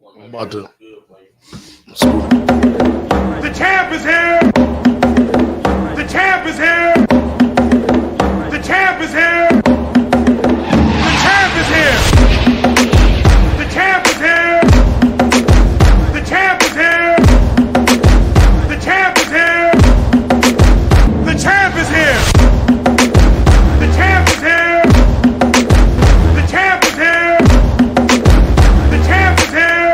I'm about to. The champ is here! The champ is here! The champ is here! The champ is here! The champ is here! The champ is here! The champ is here! The champ is here! The champ is here! The champ is here! The champ is here!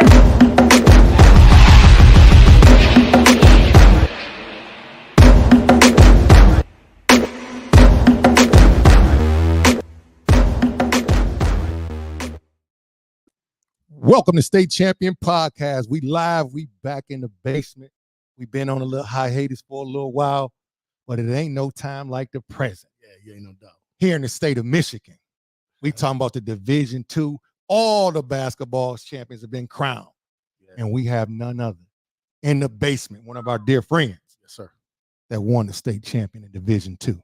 Welcome to State Champion Podcast. We live. We back in the basement. We've been on a little hiatus for a little while, but it ain't no time like the present. Yeah, ain't no doubt. Here in the state of Michigan, we talking about the Division II. All the basketball champions have been crowned, and we have none other in the basement. One of our dear friends, Yes, sir. that won the state champion in Division II.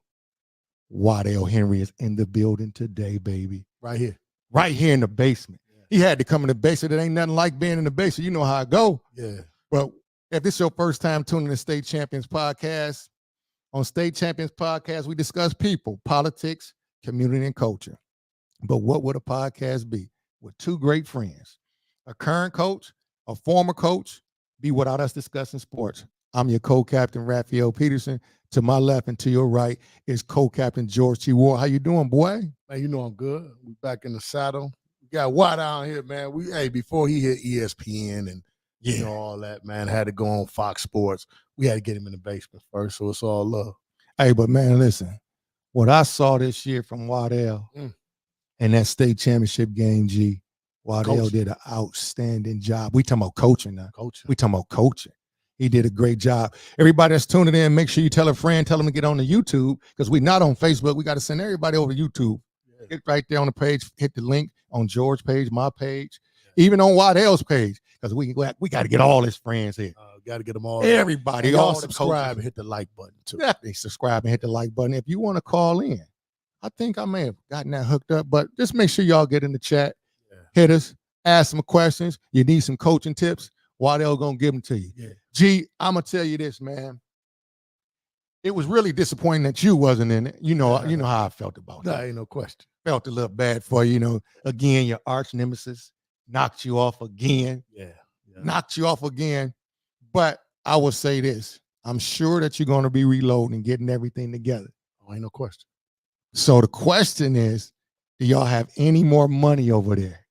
Wydell Henry is in the building today, baby. Right here. Right here in the basement. He had to come in the basement. It ain't nothing like being in the basement. You know how I go. Yeah. But if this is your first time tuning in to State Champions Podcast, on State Champions Podcast, we discuss people, politics, community, and culture. But what would a podcast be? With two great friends, a current coach, a former coach, be without us discussing sports. I'm your co-captain, Raphael Peterson. To my left and to your right is co-captain George T. Ward. How you doing, boy? Man, you know I'm good. We back in the saddle. We got Watt out here, man. Before he hit ESPN and you know all that, man, had to go on Fox Sports. We had to get him in the basement first, so it's all love. Hey, but man, listen, what I saw this year from Wydell in that state championship game, Wydell did an outstanding job. We talking about coaching now. We talking about coaching. He did a great job. Everybody that's tuning in, make sure you tell a friend, tell them to get on the YouTube, because we're not on Facebook. We got to send everybody over to YouTube. Yeah. Get right there on the page, hit the link on George's page, my page, even on Wydell's page, because we got to get all his friends here. Got to get them all. Everybody. All subscribe and hit the like button, too. Yeah, subscribe and hit the like button. If you want to call in, I think I may have gotten that hooked up, but just make sure y'all get in the chat. Yeah. Hit us, ask some questions. You need some coaching tips, Wydell going to give them to you. Yeah. G, I'm going to tell you this, man. It was really disappointing that you wasn't in it. You know how I felt about that. Ain't no question. Felt a little bad for you. Again, your arch nemesis knocked you off again. Yeah. Knocked you off again. But I will say this. I'm sure that you're going to be reloading and getting everything together. Oh, ain't no question. So the question is, do y'all have any more money over there?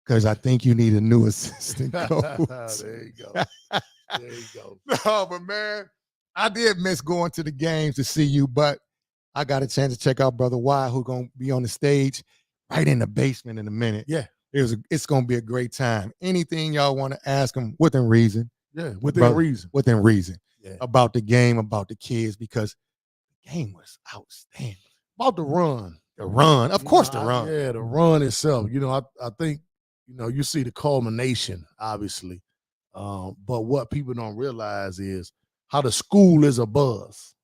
Because I think you need a new assistant coach. There you go. There you go. No, but man, I did miss going to the games to see you, but I got a chance to check out Brother Y, who's going to be on the stage right in the basement in a minute. Yeah. It's going to be a great time. Anything y'all want to ask him within reason. Yeah, within reason. Within reason. Yeah. About the game, about the kids, because the game was outstanding. About the run. The run. Of course, the run. Yeah, the run itself. I think, you see the culmination, obviously. But what people don't realize is how the school is a buzz.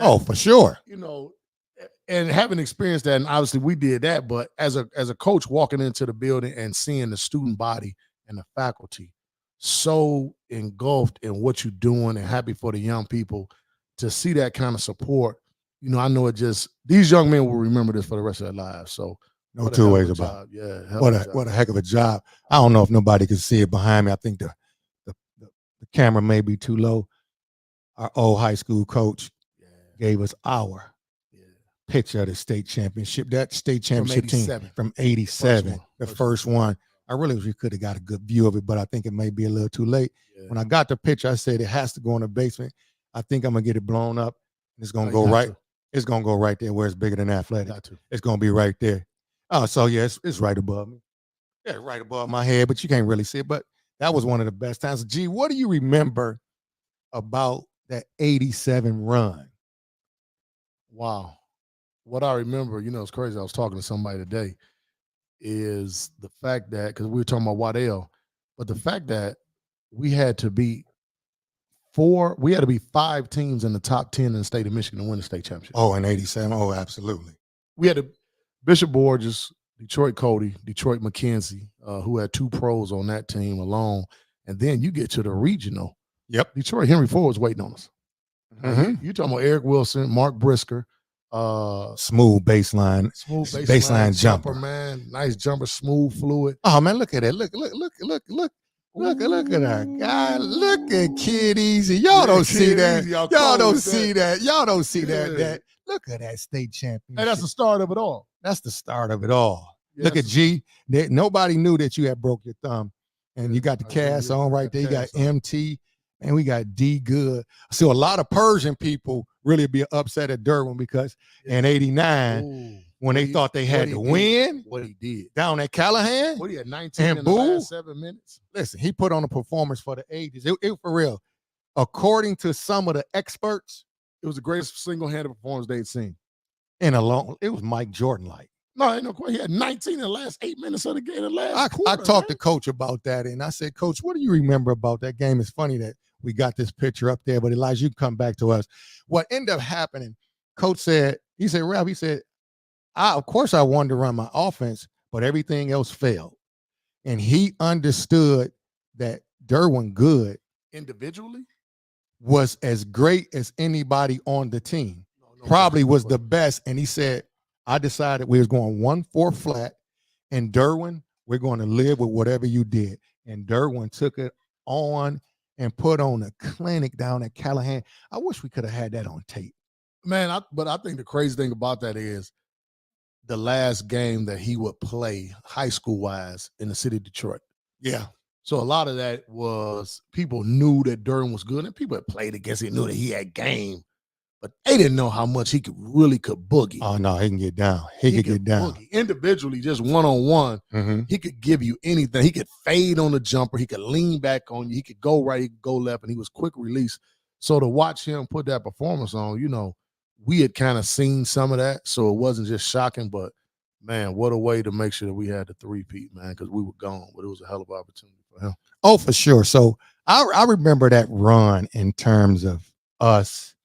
Oh, for sure. And having experienced that, and obviously we did that, but as a coach walking into the building and seeing the student body and the faculty so engulfed in what you're doing and happy for the young people, to see that kind of support, I know these young men will remember this for the rest of their lives. So no two ways about it. Yeah. What a heck of a job. I don't know if nobody can see it behind me. I think the camera may be too low. Our old high school coach gave us our picture of the state championship, that state championship team from 87, the first one. I really wish we could have got a good view of it, but I think it may be a little too late. Yeah. When I got the picture, I said it has to go in the basement. I think I'm going to get it blown up. And it's going to go right. It's going to go right there where it's bigger than athletic. It's going to be right there. Oh, so yeah, it's right above me. Yeah, right above my head, but you can't really see it. But that was one of the best times. Gee, what do you remember about that 87 run? Wow. What I remember, it's crazy. I was talking to somebody today, is the fact that, because we were talking about Wydell, but the fact that we had to be 5 teams in the top 10 in the state of Michigan to win the state championship. Oh, in 87. Oh, absolutely. We had Bishop Borges, Detroit Cody, Detroit McKenzie, who had 2 pros on that team alone. And then you get to the regional. Yep. Detroit Henry Ford was waiting on us. Mhm. You talking about Eric Wilson, Mark Brisker, Smooth baseline jumper, man. Nice jumper, smooth, fluid. Oh man, look at that. Look at that guy. Look at Kid Easy. Y'all don't see that. Y'all don't see that. Y'all don't see that. Look at that state championship. Hey, that's the start of it all. That's the start of it all. Yeah, look at G. Nobody knew that you had broke your thumb. And you got the cast on right there. You got MT. And we got D Good. So a lot of Persian people really be upset at Derwin because in '89, when they thought they had to win, what he did down at Callahan, what he had 19 in the last 7 minutes. Listen, he put on a performance for the ages. It for real. According to some of the experts, it was the greatest single-handed performance they'd seen in a long. It was Mike Jordan-like. No, ain't no question. He had 19 in the last 8 minutes of the game. I talked to Coach about that, and I said, Coach, what do you remember about that game? It's funny that we got this picture up there, but Elijah, you come back to us. What ended up happening, Coach said, Ralph, of course I wanted to run my offense, but everything else failed. And he understood that Derwin Good individually was as great as anybody on the team. Probably was the best. And he said, I decided we was going 1-4 flat, and Derwin, we're going to live with whatever you did. And Derwin took it on and put on a clinic down at Callahan. I wish we could have had that on tape. Man, but I think the crazy thing about that is the last game that he would play high school-wise in the city of Detroit. Yeah. So a lot of that was people knew that Derwin was good, and people that played against him knew that he had game, but they didn't know how much he could boogie. Oh, no, he can get down. He could get down. Boogie. Individually, just one-on-one, he could give you anything. He could fade on the jumper. He could lean back on you. He could go right, he could go left, and he was quick release. So to watch him put that performance on, we had kind of seen some of that, so it wasn't just shocking, but, man, what a way to make sure that we had the three-peat, man, because we were gone, but it was a hell of an opportunity for him. Oh, for sure. So I remember that run in terms of us.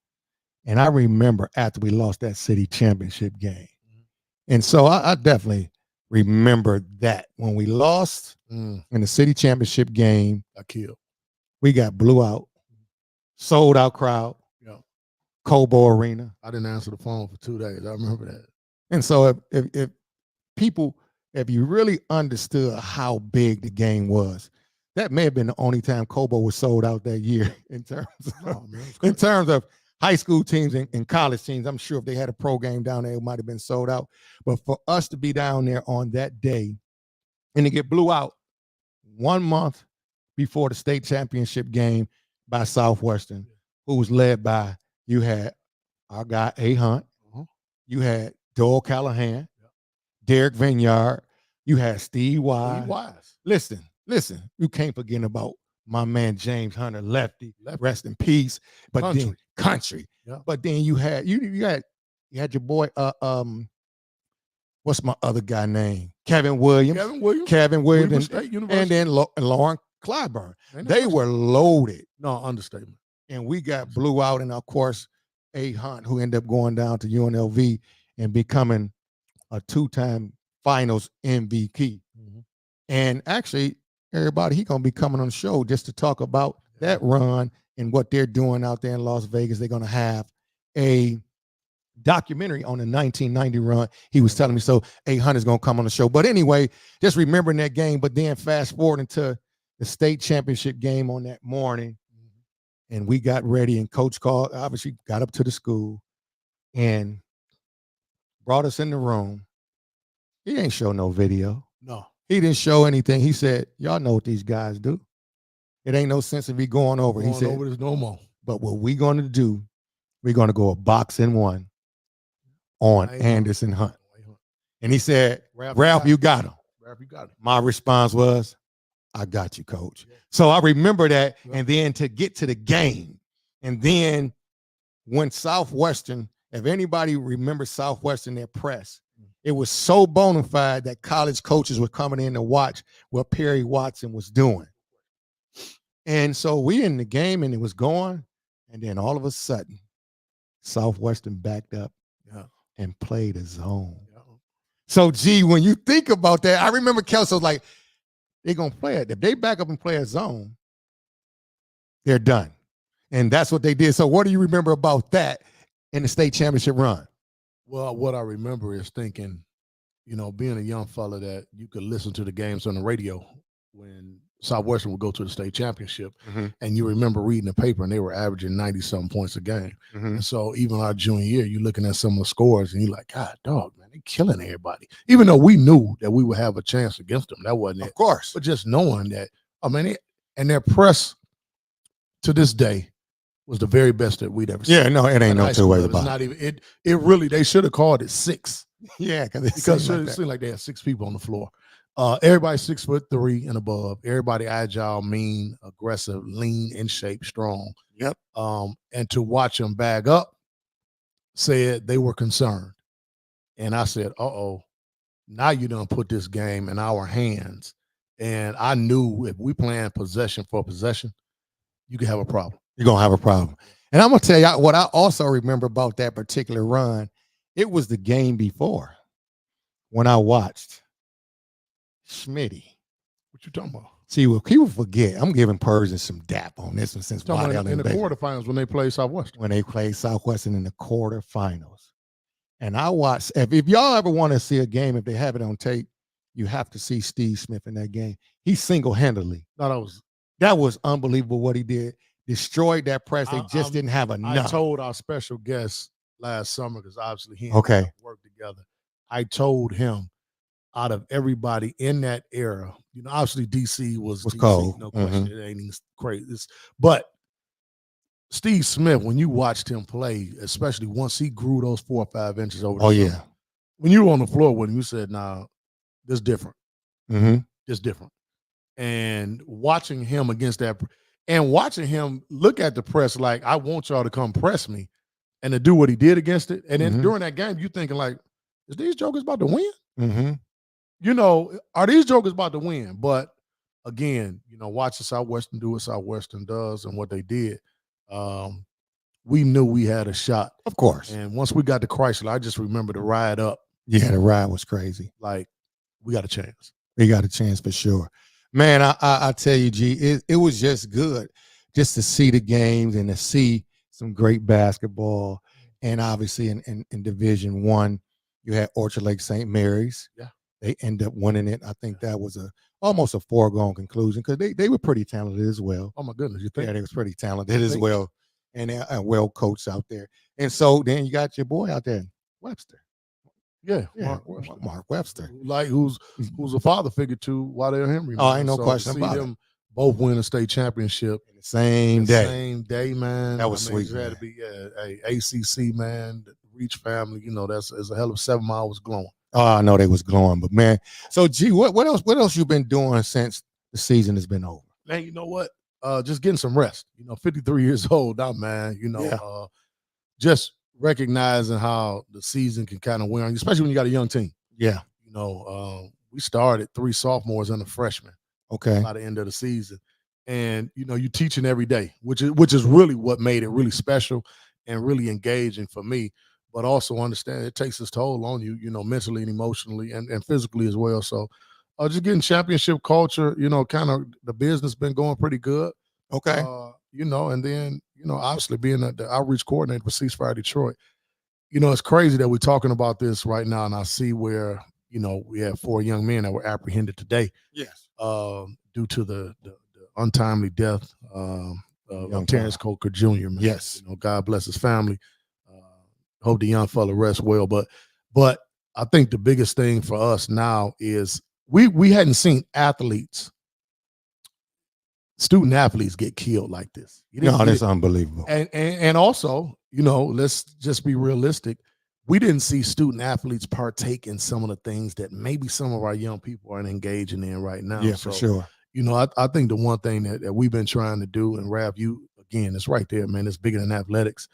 And I remember after we lost that city championship game. And so I definitely remember that when we lost in the city championship game, we got blew out, sold out crowd, Cobo Arena. I didn't answer the phone for 2 days. I remember that. And so if people, if you really understood how big the game was, that may have been the only time Cobo was sold out that year in terms of high school teams and college teams. I'm sure if they had a pro game down there, it might have been sold out. But for us to be down there on that day and to get blew out 1 month before the state championship game by Southwestern, who was led by, you had our guy A. Hunt, you had Doyle Callahan, Derek Vineyard, you had Steve Wise. Listen, you can't forget about my man James Hunter, lefty, rest in peace. But then country. Yeah. But then you had you had your boy what's my other guy name? Kevin Williams. And then Lauren Clyburn. They were loaded. No, understatement. And we got blew out, and of course, A. Hunt, who ended up going down to UNLV and becoming a 2-time finals MVP. And actually, everybody, he's going to be coming on the show just to talk about that run and what they're doing out there in Las Vegas. They're going to have a documentary on the 1990 run. He was telling me, so A. Hunt is going to come on the show. But anyway, just remembering that game, but then fast forward into the state championship game on that morning, and we got ready, and Coach called, obviously got up to the school and brought us in the room. He ain't show no video. No. He didn't show anything. He said, y'all know what these guys do. It ain't no sense of me going over. He said, over this no more. But what we're going to do, we're going to go a box in one on Anderson Hunt. And he said, Ralph, you got him. Ralph, you got him. My response was, I got you, Coach. Yeah. So I remember that. Yeah. And then to get to the game. And then when Southwestern, if anybody remembers Southwestern, their press, it was so bona fide that college coaches were coming in to watch what Perry Watson was doing. And so we in the game and it was going. And then all of a sudden, Southwestern backed up and played a zone. So, gee, when you think about that, I remember Kelso was like, they're going to play it. If they back up and play a zone, they're done. And that's what they did. So what do you remember about that in the state championship run? Well, what I remember is thinking, being a young fella, that you could listen to the games on the radio when Southwestern would go to the state championship, and you remember reading the paper and they were averaging 90-something points a game. And so even our junior year, you're looking at some of the scores and you're like, God, dog, man, they're killing everybody. Even though we knew that we would have a chance against them. That wasn't it. Of course. But just knowing that, and their press to this day was the very best that we'd ever seen. Yeah, no, it ain't no two ways about it. It really, they should have called it 6. Yeah, because it seemed like they had 6 people on the floor. Everybody 6'3" and above. Everybody agile, mean, aggressive, lean, in shape, strong. Yep. And to watch them bag up, said they were concerned. And I said, now you done put this game in our hands. And I knew if we playing possession for possession, you could have a problem. You're going to have a problem. And I'm going to tell you what I also remember about that particular run. It was the game before when I watched Schmitty. What you talking about? See, well, people forget. I'm giving Persian some dap on this one since Wydell in the quarterfinals when they played Southwestern. When they played Southwestern in the quarterfinals. And I watched, if y'all ever want to see a game, if they have it on tape, you have to see Steve Smith in that game. He single-handedly. That was unbelievable what he did. Destroyed that press. They just didn't have enough. I told our special guest last summer, because obviously he and I worked together. I told him, out of everybody in that era, obviously DC was DC, cold. No question. It ain't even crazy. But Steve Smith, when you watched him play, especially once he grew those 4 or 5 inches over the summer, when you were on the floor with him, you said, nah, this different. This different. And watching him against that, and watching him look at the press like, I want y'all to come press me, and to do what he did against it. And then during that game, you thinking like, is these jokers about to win? Are these jokers about to win? But again, watching Southwestern do what Southwestern does and what they did, we knew we had a shot. Of course. And once we got to Chrysler, I just remember the ride up. Yeah, the ride was crazy. Like, we got a chance. We got a chance for sure. Man, I tell you, G, it was just good just to see the games and to see some great basketball. And obviously in Division I, you had Orchard Lake St. Mary's. Yeah. They end up winning it. I think that was almost a foregone conclusion because they were pretty talented as well. Oh, my goodness. You think? Yeah, they was pretty talented as well. And well coached out there. And so then you got your boy out there, Webster. Yeah, Mark Webster. Who's a father figure to Wydell Henry. Oh, ain't no question about them both win a state championship in the same day. Same day, man. That was sweet. It had to be a ACC, man. The Reach family, that's a hell of 7 miles glowing. Oh, I know they was glowing, but man. So, G, what else you been doing since the season has been over? Man, you know what? Just getting some rest. 53 years old now, man. Just recognizing how the season can kind of wear on you, especially when you got a young team. Yeah. We started 3 sophomores and a freshman. Okay. By the end of the season. And, you're teaching every day, which is really what made it really special and really engaging for me. But also understand it takes its toll on you, mentally and emotionally and physically as well. So just getting championship culture, kind of the business been going pretty good. Okay. And then, obviously being the outreach coordinator for Ceasefire Detroit, it's crazy that we're talking about this right now. And I see where, we have 4 young men that were apprehended today. Yes. Due to the untimely death of Terrence Coker Jr. Man. Yes. God bless his family. Hope the young fella rests well. But I think the biggest thing for us now is we hadn't seen student athletes get killed like this. No, that's unbelievable. And also, let's just be realistic. We didn't see student athletes partake in some of the things that maybe some of our young people aren't engaging in right now. Yeah, for sure. I think the one thing that we've been trying to do, and Rav, again, it's right there, man. It's bigger than athletics.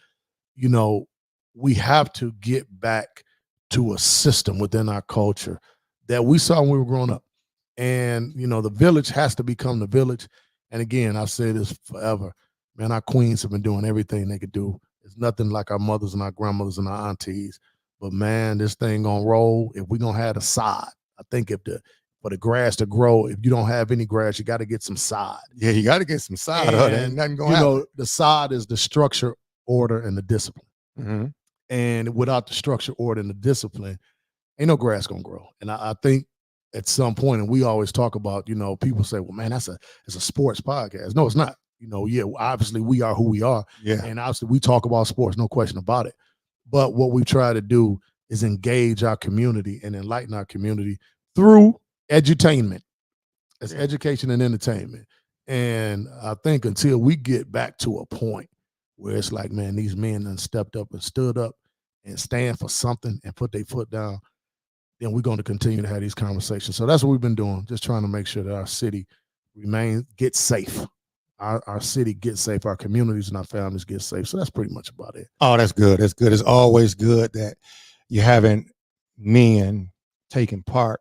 We have to get back to a system within our culture that we saw when we were growing up. And, the village has to become the village. And again, I've said this forever, man, our queens have been doing everything they could do. It's nothing like our mothers and our grandmothers and our aunties. But man, this thing gonna roll if we gonna have the sod. I think for the grass to grow, if you don't have any grass, you got to get some sod. Yeah, you got to get some sod. There ain't nothing going on. You know, the sod is the structure, order, and the discipline. Mm-hmm. And without the structure, order, and the discipline, ain't no grass gonna grow. And I think at some point, and we always talk about, you know, people say, well, man, it's a sports podcast. No, it's not. You know, yeah, obviously we are who we are. Yeah. And obviously we talk about sports, no question about it. But what we try to do is engage our community and enlighten our community through edutainment. It's education and entertainment. And I think until we get back to a point where it's like, man, these men done stepped up and stood up and stand for something and put their foot down, then we're going to continue to have these conversations. So that's what we've been doing, just trying to make sure that our city gets safe. Our city gets safe, our communities and our families get safe. So that's pretty much about it. Oh, that's good. That's good. It's always good that you're having men taking part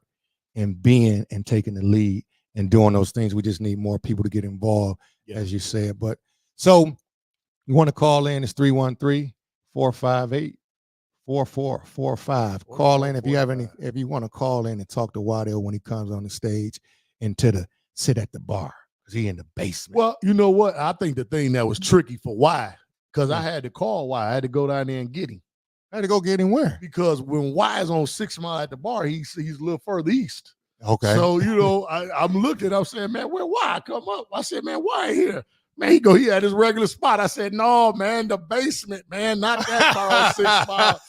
and being and taking the lead and doing those things. We just need more people to get involved, as you said. But so you want to call in, it's 313-458-4445. Call in if you want to call in and talk to Wydell when he comes on the stage and sit at the bar. He in the basement. Well, you know what? I think the thing that was tricky for Y, because I had to call Y. I had to go down there and get him. I had to go get him where? Because when Y is on 6 Mile at the bar, he's a little further east. Okay. So, you know, I'm looking, I'm saying, man, where Y? Come up. I said, man, Y here? Man, he had his regular spot. I said, no, man, the basement, man, not that bar on 6 Mile.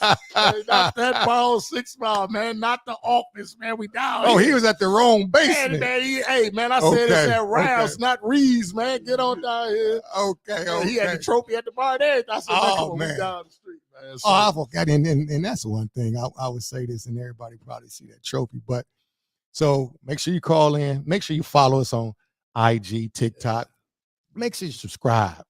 Not that bar on 6 Mile, man, not the office, man. We down here. He was at the wrong basement. Man, I said it's at Rouse, not Reeves, man. Get on down here. Okay. He had the trophy at the bar there. I said, man, we down the street, man. So, I forgot. And that's one thing. I would say this, and everybody probably see that trophy. But so make sure you call in. Make sure you follow us on IG, TikTok. Make sure you subscribe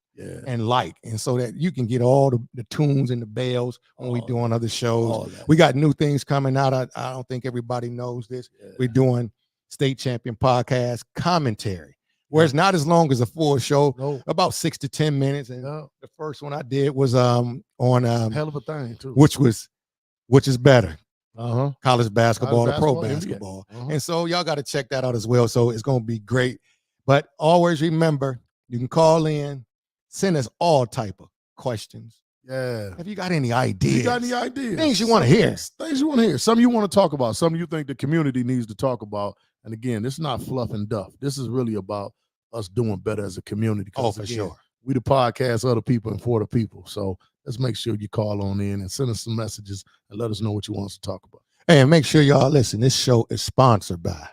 and like, and so that you can get all the tunes and the bells when we're doing other shows. We got new things coming out. I don't think everybody knows this. We're doing State Champion Podcast commentary, where it's not as long as a full show, about 6 to 10 minutes. And the first one I did was on hell of a thing too, which is better. College basketball or pro NBA. basketball. And so y'all got to check that out as well. So it's going to be great. But always remember, you can call in, send us all type of questions. Yeah. Have you got any ideas? Things you want to hear. Things you want to hear. Something you want to talk about. Something you think the community needs to talk about. And again, this is not fluff and duff. This is really about us doing better as a community. Oh, for sure. We the podcast, other people and for the people. So let's make sure you call on in and send us some messages and let us know what you want us to talk about. Hey, and make sure y'all listen. This show is sponsored by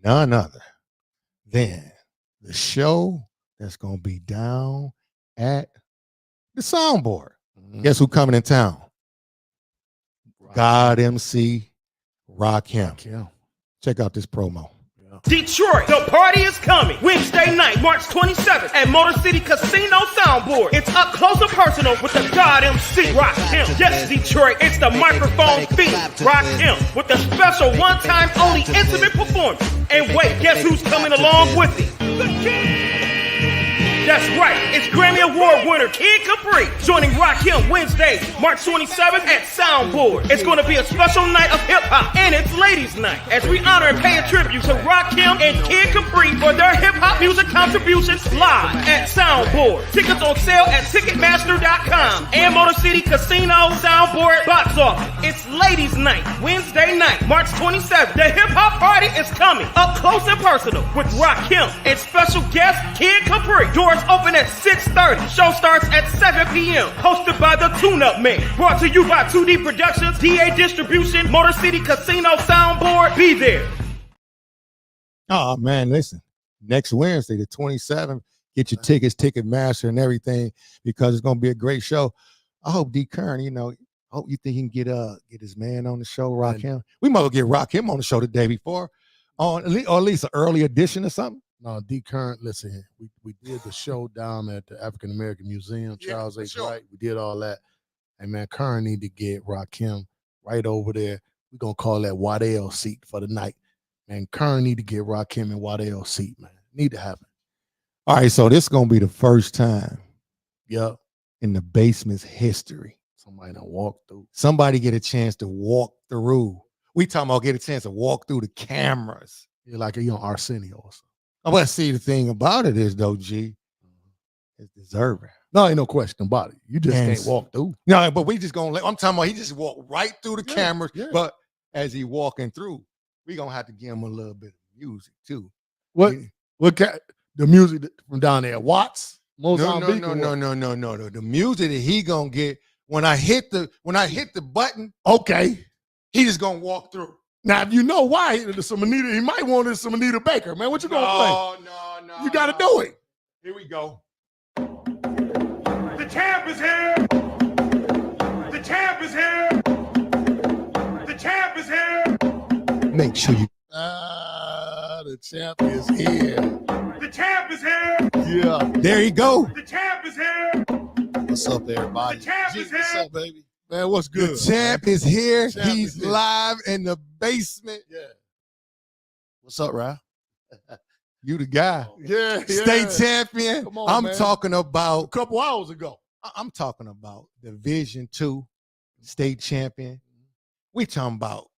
none other than the show that's going to be down at the soundboard. Guess who coming in town? God MC Rakim. Check out this promo. Detroit, the party is coming. Wednesday night, March 27th at Motor City Casino Soundboard. It's up close and personal with the God MC Rakim. Yes, Detroit, it's the microphone fiend Rakim with a special one-time only intimate performance. And wait, guess who's coming along with him? The King! That's right, it's Grammy Award winner Kid Capri joining Rakim Wednesday, March 27th at Soundboard. It's going to be a special night of hip-hop, and it's ladies' night, as we honor and pay a tribute to Rakim and Kid Capri for their hip-hop music contributions live at Soundboard. Tickets on sale at Ticketmaster.com and Motor City Casino Soundboard box office. It's ladies' night, Wednesday night, March 27th. The hip-hop party is coming, up close and personal, with Rakim and special guest Kid Capri. Doors open at 6:30. Show starts at 7 p.m. Hosted by the Tune-Up Man. Brought to you by 2D Productions, DA Distribution, Motor City Casino Soundboard. Be there. Oh, man, listen. Next Wednesday, the 27th, get your tickets, Ticketmaster and everything, because it's going to be a great show. I hope D. Kern, I hope you think he can get his man on the show, Rakim. We might well get Rakim on the show the day before, or at least an early edition or something. No, D. Current, listen, we did the show down at the African American Museum, Charles H. Wright. We did all that. And man, Current need to get Rakim right over there. We're going to call that Wydell seat for the night. Man, Current need to get Rakim and Wydell seat, man. Need to happen. All right, so this is going to be the first time in the basement's history Somebody done walk through. Somebody get a chance to walk through. We talking about get a chance to walk through the cameras. You're like you on Arsenio or something. But see, the thing about it is, though, G, it's deserving. No, ain't no question about it. You just And can't walk through. No, but we just gonna I'm talking about he just walked right through the cameras. Yeah. But as he walking through, we gonna have to give him a little bit of music too. What the music from down there? Watts? Mozambique? No. The music that he gonna get when I hit the button, Okay. he just gonna walk through. Now, if you know why, some Anita, he might want some Anita Baker, man. What you gonna play? No. You gotta do it. Here we go. The champ is here. The champ is here. The champ is here. Make sure you. The champ is here. The champ is here. Yeah. There you go. The champ is here. What's up, everybody? The champ is What's here. up, baby? Man, what's good? The champ is here. Champ He's is here. live in the basement. Yeah. What's up, Ralph? You the guy. Yeah. State champion. Come on, I'm man. talking about. A couple hours ago. I'm talking about Division II state champion. We talking about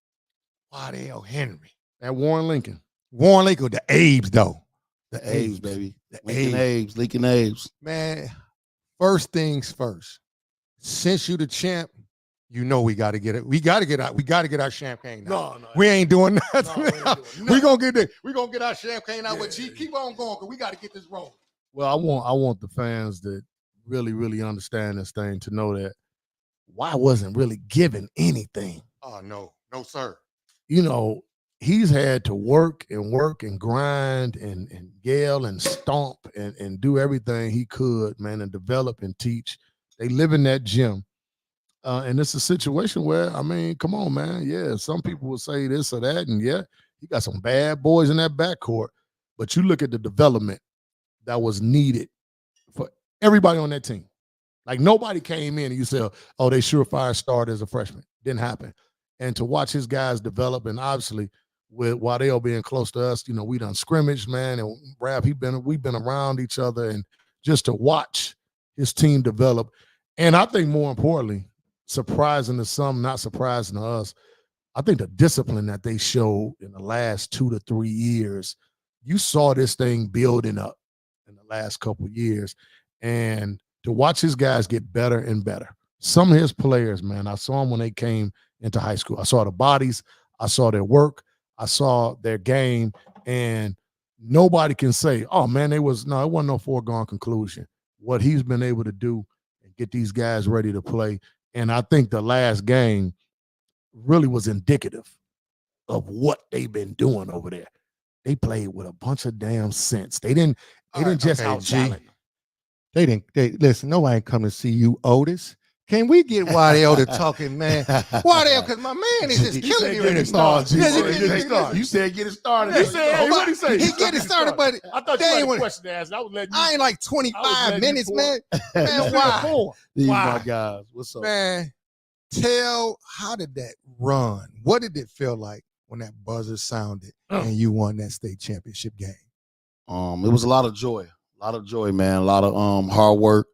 Wydell Henry. At Warren Lincoln. Warren Lincoln, the Abes, though. The A's, baby. The Lincoln Abes. A's, Lincoln A's. Man, first things first. Since you the champ, you know we got to get it. We got to get our champagne out. No. We ain't doing nothing. No, we ain't doing we gonna get it. We gonna get our champagne out. But G, keep on going because we got to get this rolling. Well, I want the fans that really, really understand this thing to know that why wasn't really given anything. Oh no, sir. You know, he's had to work and grind and yell and stomp and do everything he could, man, and develop and teach. They live in that gym. And it's a situation where, I mean, come on, man. Yeah, some people will say this or that. And yeah, he got some bad boys in that backcourt. But you look at the development that was needed for everybody on that team. Like nobody came in and you said, oh, they surefire started as a freshman. Didn't happen. And to watch his guys develop, and obviously with Wydell being close to us, you know, we done scrimmaged, man. And Rav, we've been around each other, and just to watch his team develop. And I think more importantly, surprising to some, not surprising to us, I think the discipline that they showed in the last 2 to 3 years, you saw this thing building up in the last couple of years. And to watch his guys get better and better. Some of his players, man, I saw them when they came into high school. I saw the bodies. I saw their work. I saw their game. And nobody can say, oh, man, it wasn't no foregone conclusion. What he's been able to do and get these guys ready to play. And I think the last game really was indicative of what they've been doing over there. They played with a bunch of damn sense. They didn't just out-talent. They listen, nobody come to see you, Otis. Can we get Wydell to talking, man? Wydell, because my man is just killing me right now. You said get it started. Yeah, He said, hey, what he say? He get it started, but I thought you had a question to ask. I was letting you. I ain't like 25 minutes, man. Man, why? These Why? my guys. What's up? Man, how did that run? What did it feel like when that buzzer sounded and you won that state championship game? It was a lot of joy. Man. A lot of hard work.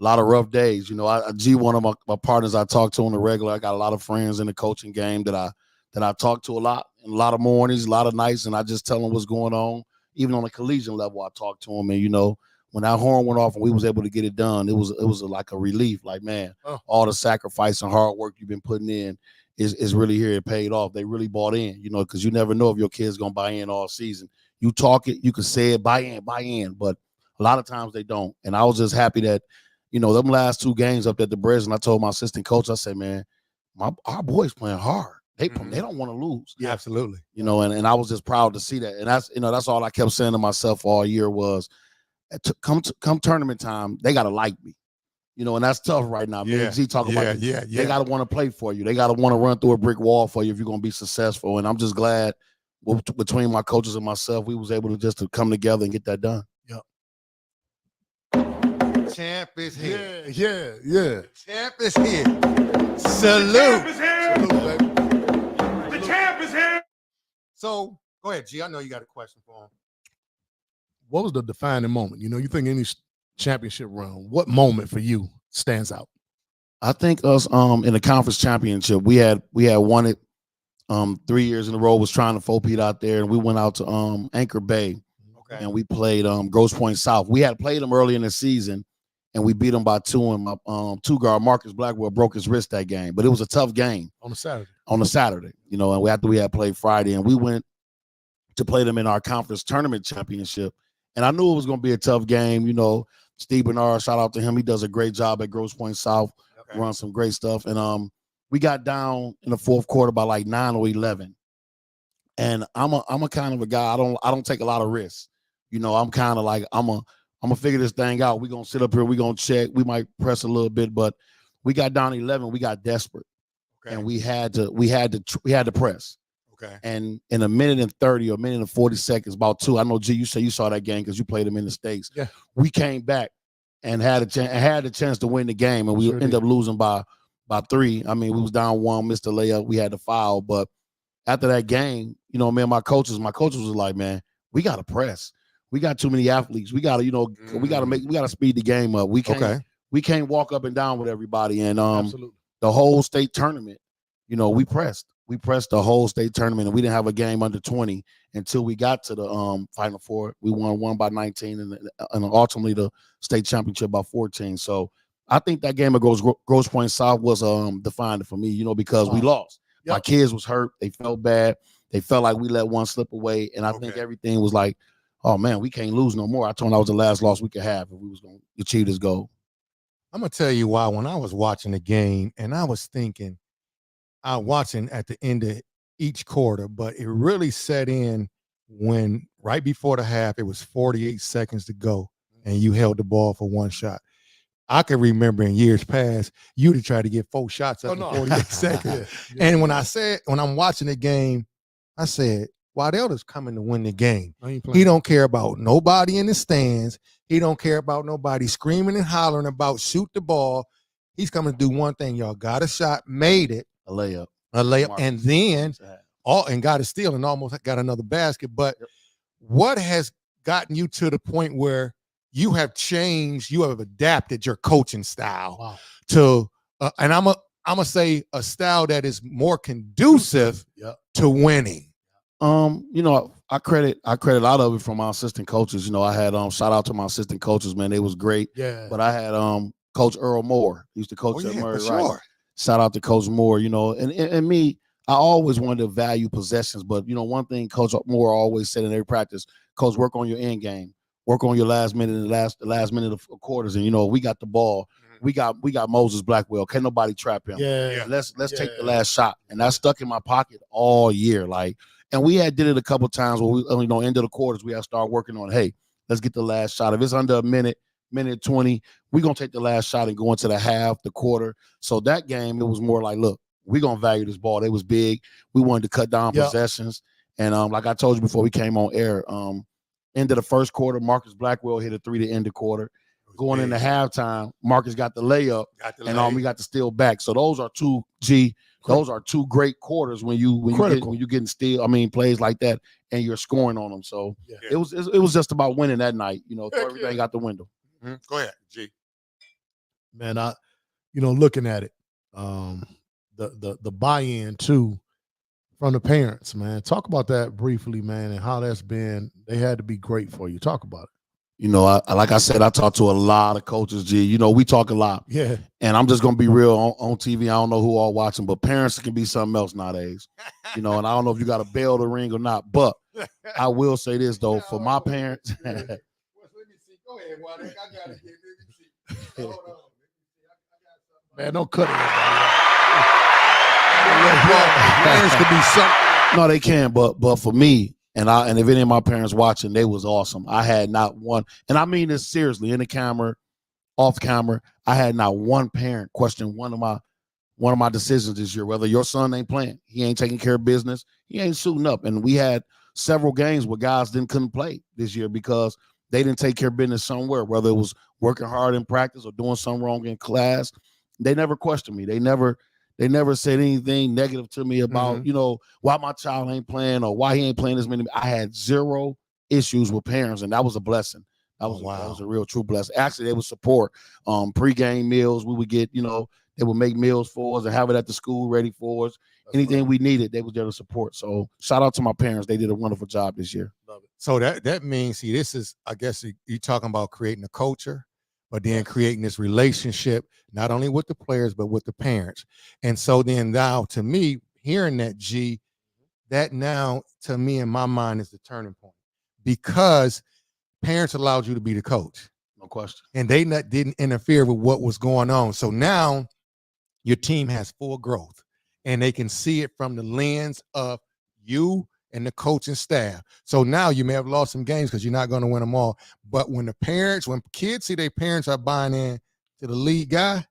A lot of rough days. You know, one of my partners I talk to on the regular. I got a lot of friends in the coaching game that I talk to a lot, and a lot of mornings, a lot of nights, and I just tell them what's going on. Even on a collegiate level, I talk to them, and you know, when that horn went off and we was able to get it done, it was like a relief. Like, man, all the sacrifice and hard work you've been putting in is really here. It paid off. They really bought in, you know, because you never know if your kid's gonna buy in all season. You talk it, you can say it, buy in, but a lot of times they don't. And I was just happy that, you know, them last 2 games up at the Bridge, and I told my assistant coach, I said, man, our boys playing hard. They don't want to lose. Yeah, absolutely. You know, and I was just proud to see that. And that's all I kept saying to myself all year was, come tournament time, they got to like me. You know, and that's tough right now. Yeah, He talk about they got to want to play for you. They got to want to run through a brick wall for you if you're going to be successful. And I'm just glad between my coaches and myself, we was able to come together and get that done. Champ is here. Yeah. Champ is here. The champ is Salute. here. Salute, baby. The champ is here. So go ahead, G. I know you got a question for him. What was the defining moment? You know, you think any championship run, what moment for you stands out? I think us in the conference championship, we had won it 3 years in a row, was trying to four-peat out there, and we went out to Anchor Bay. Okay. And we played Grosse Pointe South. We had played them early in the season, and we beat them by 2. And my two-guard Marcus Blackwell broke his wrist that game. But it was a tough game on a Saturday. You know, and after we had played Friday, and we went to play them in our conference tournament championship. And I knew it was going to be a tough game. You know, Steve Bernard, shout out to him. He does a great job at Grosse Pointe South, runs some great stuff. And we got down in the fourth quarter by like 9 or 11. And I'm a kind of a guy, I don't take a lot of risks. You know, I'm kind of like, I'm gonna figure this thing out. We're gonna sit up here, we're gonna check, we might press a little bit, but we got down 11, we got desperate. Okay. And we had to press. Okay. And in a minute and 30 or a minute and 40 seconds, about 2. I know, G, you say you saw that game because you played them in the States. Yeah. We came back and had a chance to win the game, and we ended up losing by 3. I mean, we was down 1, missed the layup, we had to foul. But after that game, you know, man, my coaches was like, man, we gotta press. We got too many athletes. We gotta, you know, we gotta speed the game up. We can't walk up and down with everybody. And the whole state tournament, you know, we pressed the whole state tournament, and we didn't have a game under 20 until we got to the Final Four. We won by 19, and ultimately the state championship by 14. So I think that game of Grosse Pointe South was defining for me, you know, because we lost. Yep. My kids was hurt. They felt bad. They felt like we let one slip away, and I think everything was like, oh man, we can't lose no more. I told them that was the last loss we could have if we was going to achieve this goal. I'm going to tell you why. When I was watching the game, and I was thinking, I was watching at the end of each quarter, but it really set in when right before the half, it was 48 seconds to go, and you held the ball for one shot. I can remember in years past, you'd have tried to get 4 shots after 48 seconds. Yeah. And when I'm watching the game, I said, Wydell is coming to win the game. He don't care about nobody in the stands. He don't care about nobody screaming and hollering about shoot the ball. He's coming to do one thing. Y'all got a shot, made it. A layup. And then and got a steal and almost got another basket. But what has gotten you to the point where you have changed, you have adapted your coaching style to, and I'm gonna say a style that is more conducive to winning? You know, I credit a lot of it from my assistant coaches. You know, I had shout out to my assistant coaches, man. They was great. Yeah. But I had Coach Earl Moore. He used to coach at Murray Rice. Sure. Shout out to Coach Moore, you know, and me, I always wanted to value possessions. But you know, one thing Coach Moore always said in every practice, Coach, work on your end game. Work on your last minute and the last minute of quarters. And you know, we got the ball. We got Moses Blackwell. Can't nobody trap him. Yeah. Let's take the last shot. And that stuck in my pocket all year. Like, and we did it a couple of times where we, you know, end of the quarters, we had to start working on, hey, let's get the last shot. If it's under a minute 20, we're going to take the last shot and go into the half, the quarter. So that game, it was more like, look, we're going to value this ball. They was big. We wanted to cut down possessions. And like I told you before we came on air, end of the first quarter, Marcus Blackwell hit a 3 to end the quarter. Going into halftime, Marcus got the layup, and we got the steal back. So those are two great quarters when you getting steal. I mean, plays like that, and you're scoring on them. So it was just about winning that night. You know, throw everything out the window. Mm-hmm. Go ahead, G. Man, looking at it, the buy-in too from the parents, man. Talk about that briefly, man, and how that's been. They had to be great for you. Talk about it. You know, like I said, I talk to a lot of coaches, G. You know, we talk a lot. Yeah. And I'm just going to be real on TV. I don't know who all watching, but parents can be something else nowadays. You know, and I don't know if you got a bell to ring or not, but I will say this, though, for my parents. Let me see. Go ahead, Wydell. I got it. Let me see. Hold on. Man, don't cut it. Parents could be something. No, they can, but for me, and if any of my parents watching, they was awesome. I had not one, and I mean this seriously, in the camera, off camera, I had not one parent question one of my decisions this year, whether your son ain't playing, he ain't taking care of business, he ain't suiting up. And we had several games where guys couldn't play this year because they didn't take care of business somewhere, whether it was working hard in practice or doing something wrong in class. They never questioned me. They never said anything negative to me about, you know, why my child ain't playing or why he ain't playing as many. I had zero issues with parents, and that was a blessing. That was a real true blessing. Actually, they would support pregame meals. We would get, you know, They would make meals for us and have it at the school ready for us. Anything we needed, they was there to support. So shout out to my parents. They did a wonderful job this year. Love it. So that means, see, this is, I guess you're talking about creating a culture, but then creating this relationship, not only with the players, but with the parents. And so then now, to me, hearing that, G, that now, to me, in my mind, is the turning point. Because parents allowed you to be the coach. No question. And they didn't interfere with what was going on. So now your team has full growth. And they can see it from the lens of you and the coaching staff. So now you may have lost some games because you're not going to win them all. But when kids see their parents are buying in to the lead guy,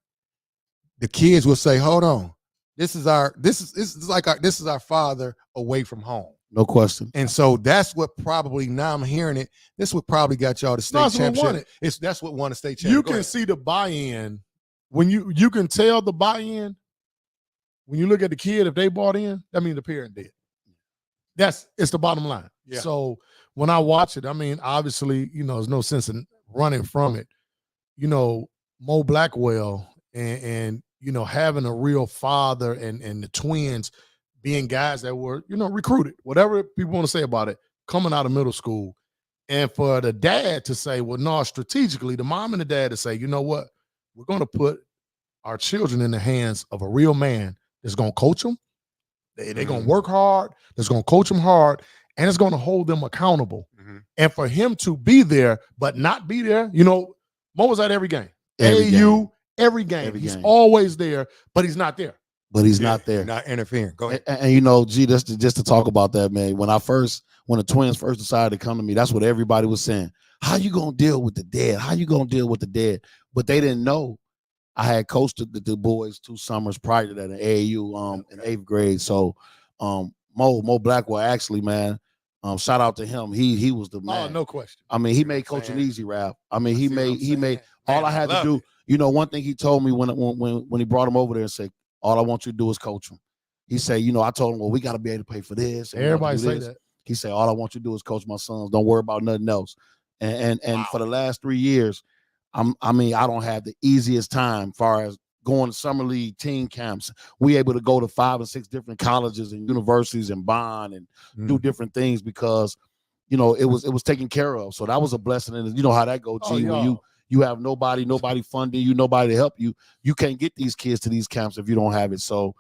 the kids will say, hold on, this is our father away from home. No question. And so that's what probably, now I'm hearing it, this what probably got y'all to state championship. That's what won the state championship. You can see the buy-in. When you can tell the buy-in. When you look at the kid, if they bought in, that means the parent did. It's the bottom line. Yeah. So when I watch it, I mean, obviously, there's no sense in running from it. Mo Blackwell and having a real father and the twins being guys that were, recruited, whatever people want to say about it, coming out of middle school. And for the dad to say, well, no, strategically, the mom and the dad to say, you know what, we're going to put our children in the hands of a real man that's going to coach them. They're going to work hard. That's going to coach them hard. And it's going to hold them accountable. Mm-hmm. And for him to be there, but not be there, Mo was at every game. Every game. He's always there, but he's not there. But he's not there. Not interfering. Go ahead. And G, just to talk about that, man, when the twins first decided to come to me, that's what everybody was saying. How you going to deal with the dad? How you going to deal with the dad? But they didn't know I had coached the boys 2 summers prior to that in AAU in 8th grade. So Mo Blackwell, actually, man, shout out to him. He was the man. Oh, no question. I mean, he made coaching easy, Ralph. I mean, he made all I had to do. One thing he told me when he brought him over there and said, all I want you to do is coach him. He said, I told him, well, we got to be able to pay for this. Everybody say that. He said, all I want you to do is coach my sons. Don't worry about nothing else. And for the last 3 years, I don't have the easiest time as far as going to summer league team camps. We able to go to 5 and 6 different colleges and universities and bond and do different things because, it was taken care of. So that was a blessing. And you know how that goes, G, when you have nobody funding you, nobody to help you. You can't get these kids to these camps if you don't have it. So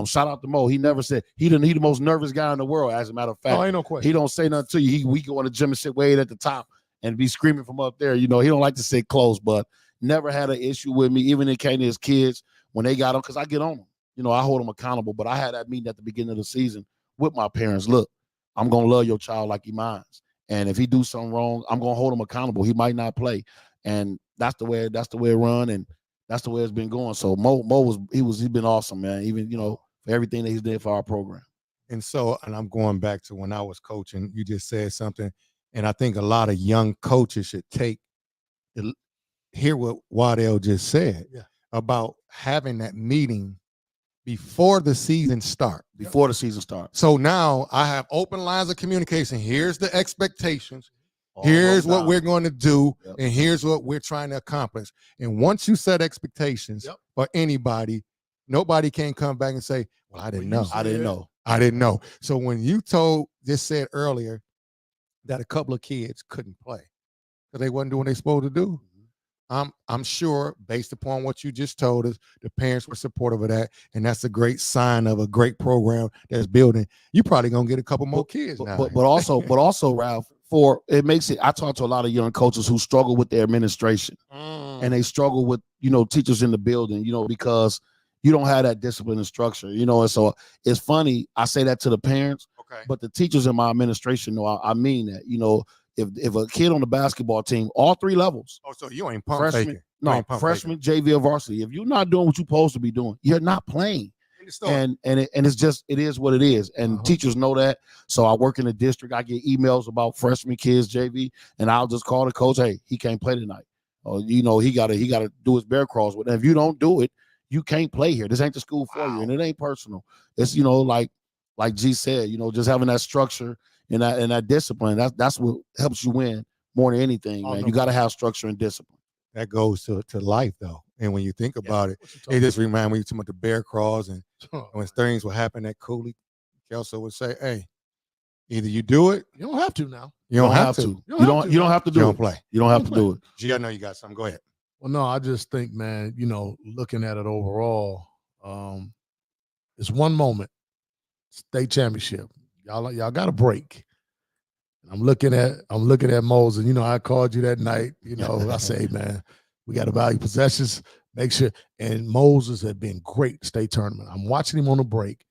shout out to Mo. He never said he the most nervous guy in the world. As a matter of fact, ain't no question. He don't say nothing to you. We go in the gym and sit way at the top and be screaming from up there. He don't like to sit close, but never had an issue with me. Even in came to his kids when they got him, because I get on them. I hold them accountable. But I had that meeting at the beginning of the season with my parents. Look, I'm gonna love your child like he mine, and if he do something wrong, I'm gonna hold him accountable. He might not play, and that's the way it run, and that's the way it's been going. So Mo he's been awesome, man. Even for everything that he's did for our program. And so, and I'm going back to when I was coaching. You just said something. And I think a lot of young coaches should hear what Wydell just said about having that meeting before the season starts. So now I have open lines of communication. Here's the expectations. Here's what we're going to do. Yep. And here's what we're trying to accomplish. And once you set expectations for anybody, nobody can come back and say, well, I didn't know. So when you just said earlier, that a couple of kids couldn't play because they wasn't doing what they supposed to do. I'm sure, based upon what you just told us, the parents were supportive of that, and that's a great sign of a great program that's building. You probably gonna get a couple more kids now. But also, Ralph, it makes it. I talk to a lot of young coaches who struggle with their administration, and they struggle with teachers in the building, because you don't have that discipline and structure, and so it's funny. I say that to the parents. But the teachers in my administration know I mean that. If a kid on the basketball team, all 3 levels. Oh, so you ain't pump faking. Freshman, JV, or varsity. If you're not doing what you're supposed to be doing, you're not playing. And it's just, it is what it is. And teachers know that. So I work in the district. I get emails about freshman kids, JV, and I'll just call the coach. Hey, he can't play tonight. Or he gotta do his bear crawls with. And if you don't do it, you can't play here. This ain't the school for you, and it ain't personal. It's like G said, just having that structure and that discipline. That's what helps you win more than anything, man. You got to have structure and discipline. That goes to life, though. And when you think about it, What you it talking just reminds me of the bear crawls and about? when things would happen at Cooley, Kelso would say, hey, either you do it, You don't have to now. you don't have to. You You don't have to You do don't it. play. You don't have to do it. G, I know you got something. Go ahead. Well, no, I just think, man, looking at it overall, it's one moment, state championship. Y'all got a break. I'm looking at Moses. I called you that night. I say, man, we got to value possessions. Make sure. And Moses had been great state tournament. I'm watching him on the break,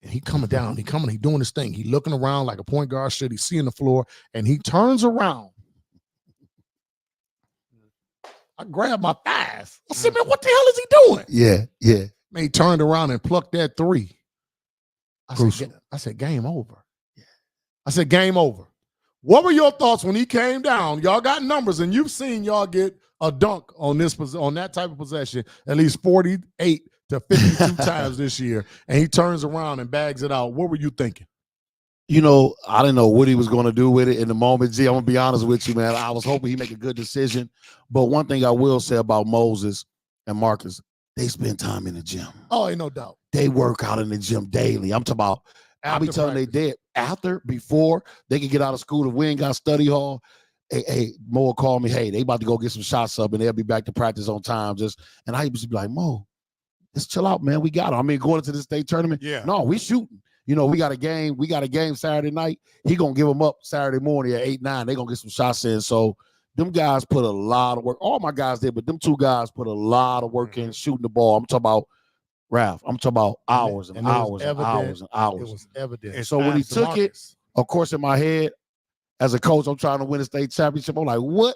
and he coming down. He doing his thing. He looking around like a point guard should. He's seeing the floor, and he turns around. I grabbed my thighs. I said, man, what the hell is he doing? Yeah. Man, he turned around and plucked that three. Crucial. I said, game over. I said, game over. What were your thoughts when he came down? Y'all got numbers, and you've seen y'all get a dunk on that type of possession at least 48 to 52 times this year, and he turns around and bags it out. What were you thinking? I didn't know what he was going to do with it in the moment. G, I'm going to be honest with you, man. I was hoping he'd make a good decision. But one thing I will say about Moses and Marcus, they spend time in the gym. Oh, ain't no doubt. They work out in the gym daily. I'm talking about, I'll be telling they did after, before they can get out of school. If we ain't got study hall, hey, Mo will call me, hey, they about to go get some shots up and they'll be back to practice on time. And I used to be like, Mo, just chill out, man. We got it. I mean, going into the state tournament, no, we shooting. We got a game Saturday night. He gonna give them up Saturday morning at 8, 9. They gonna get some shots in. So them guys put a lot of work. All my guys did, but them two guys put a lot of work in shooting the ball. I'm talking about Ralph. I'm talking about hours and hours and hours and hours. It was evident. And so when he took it, of course, in my head, as a coach, I'm trying to win a state championship. I'm like, what?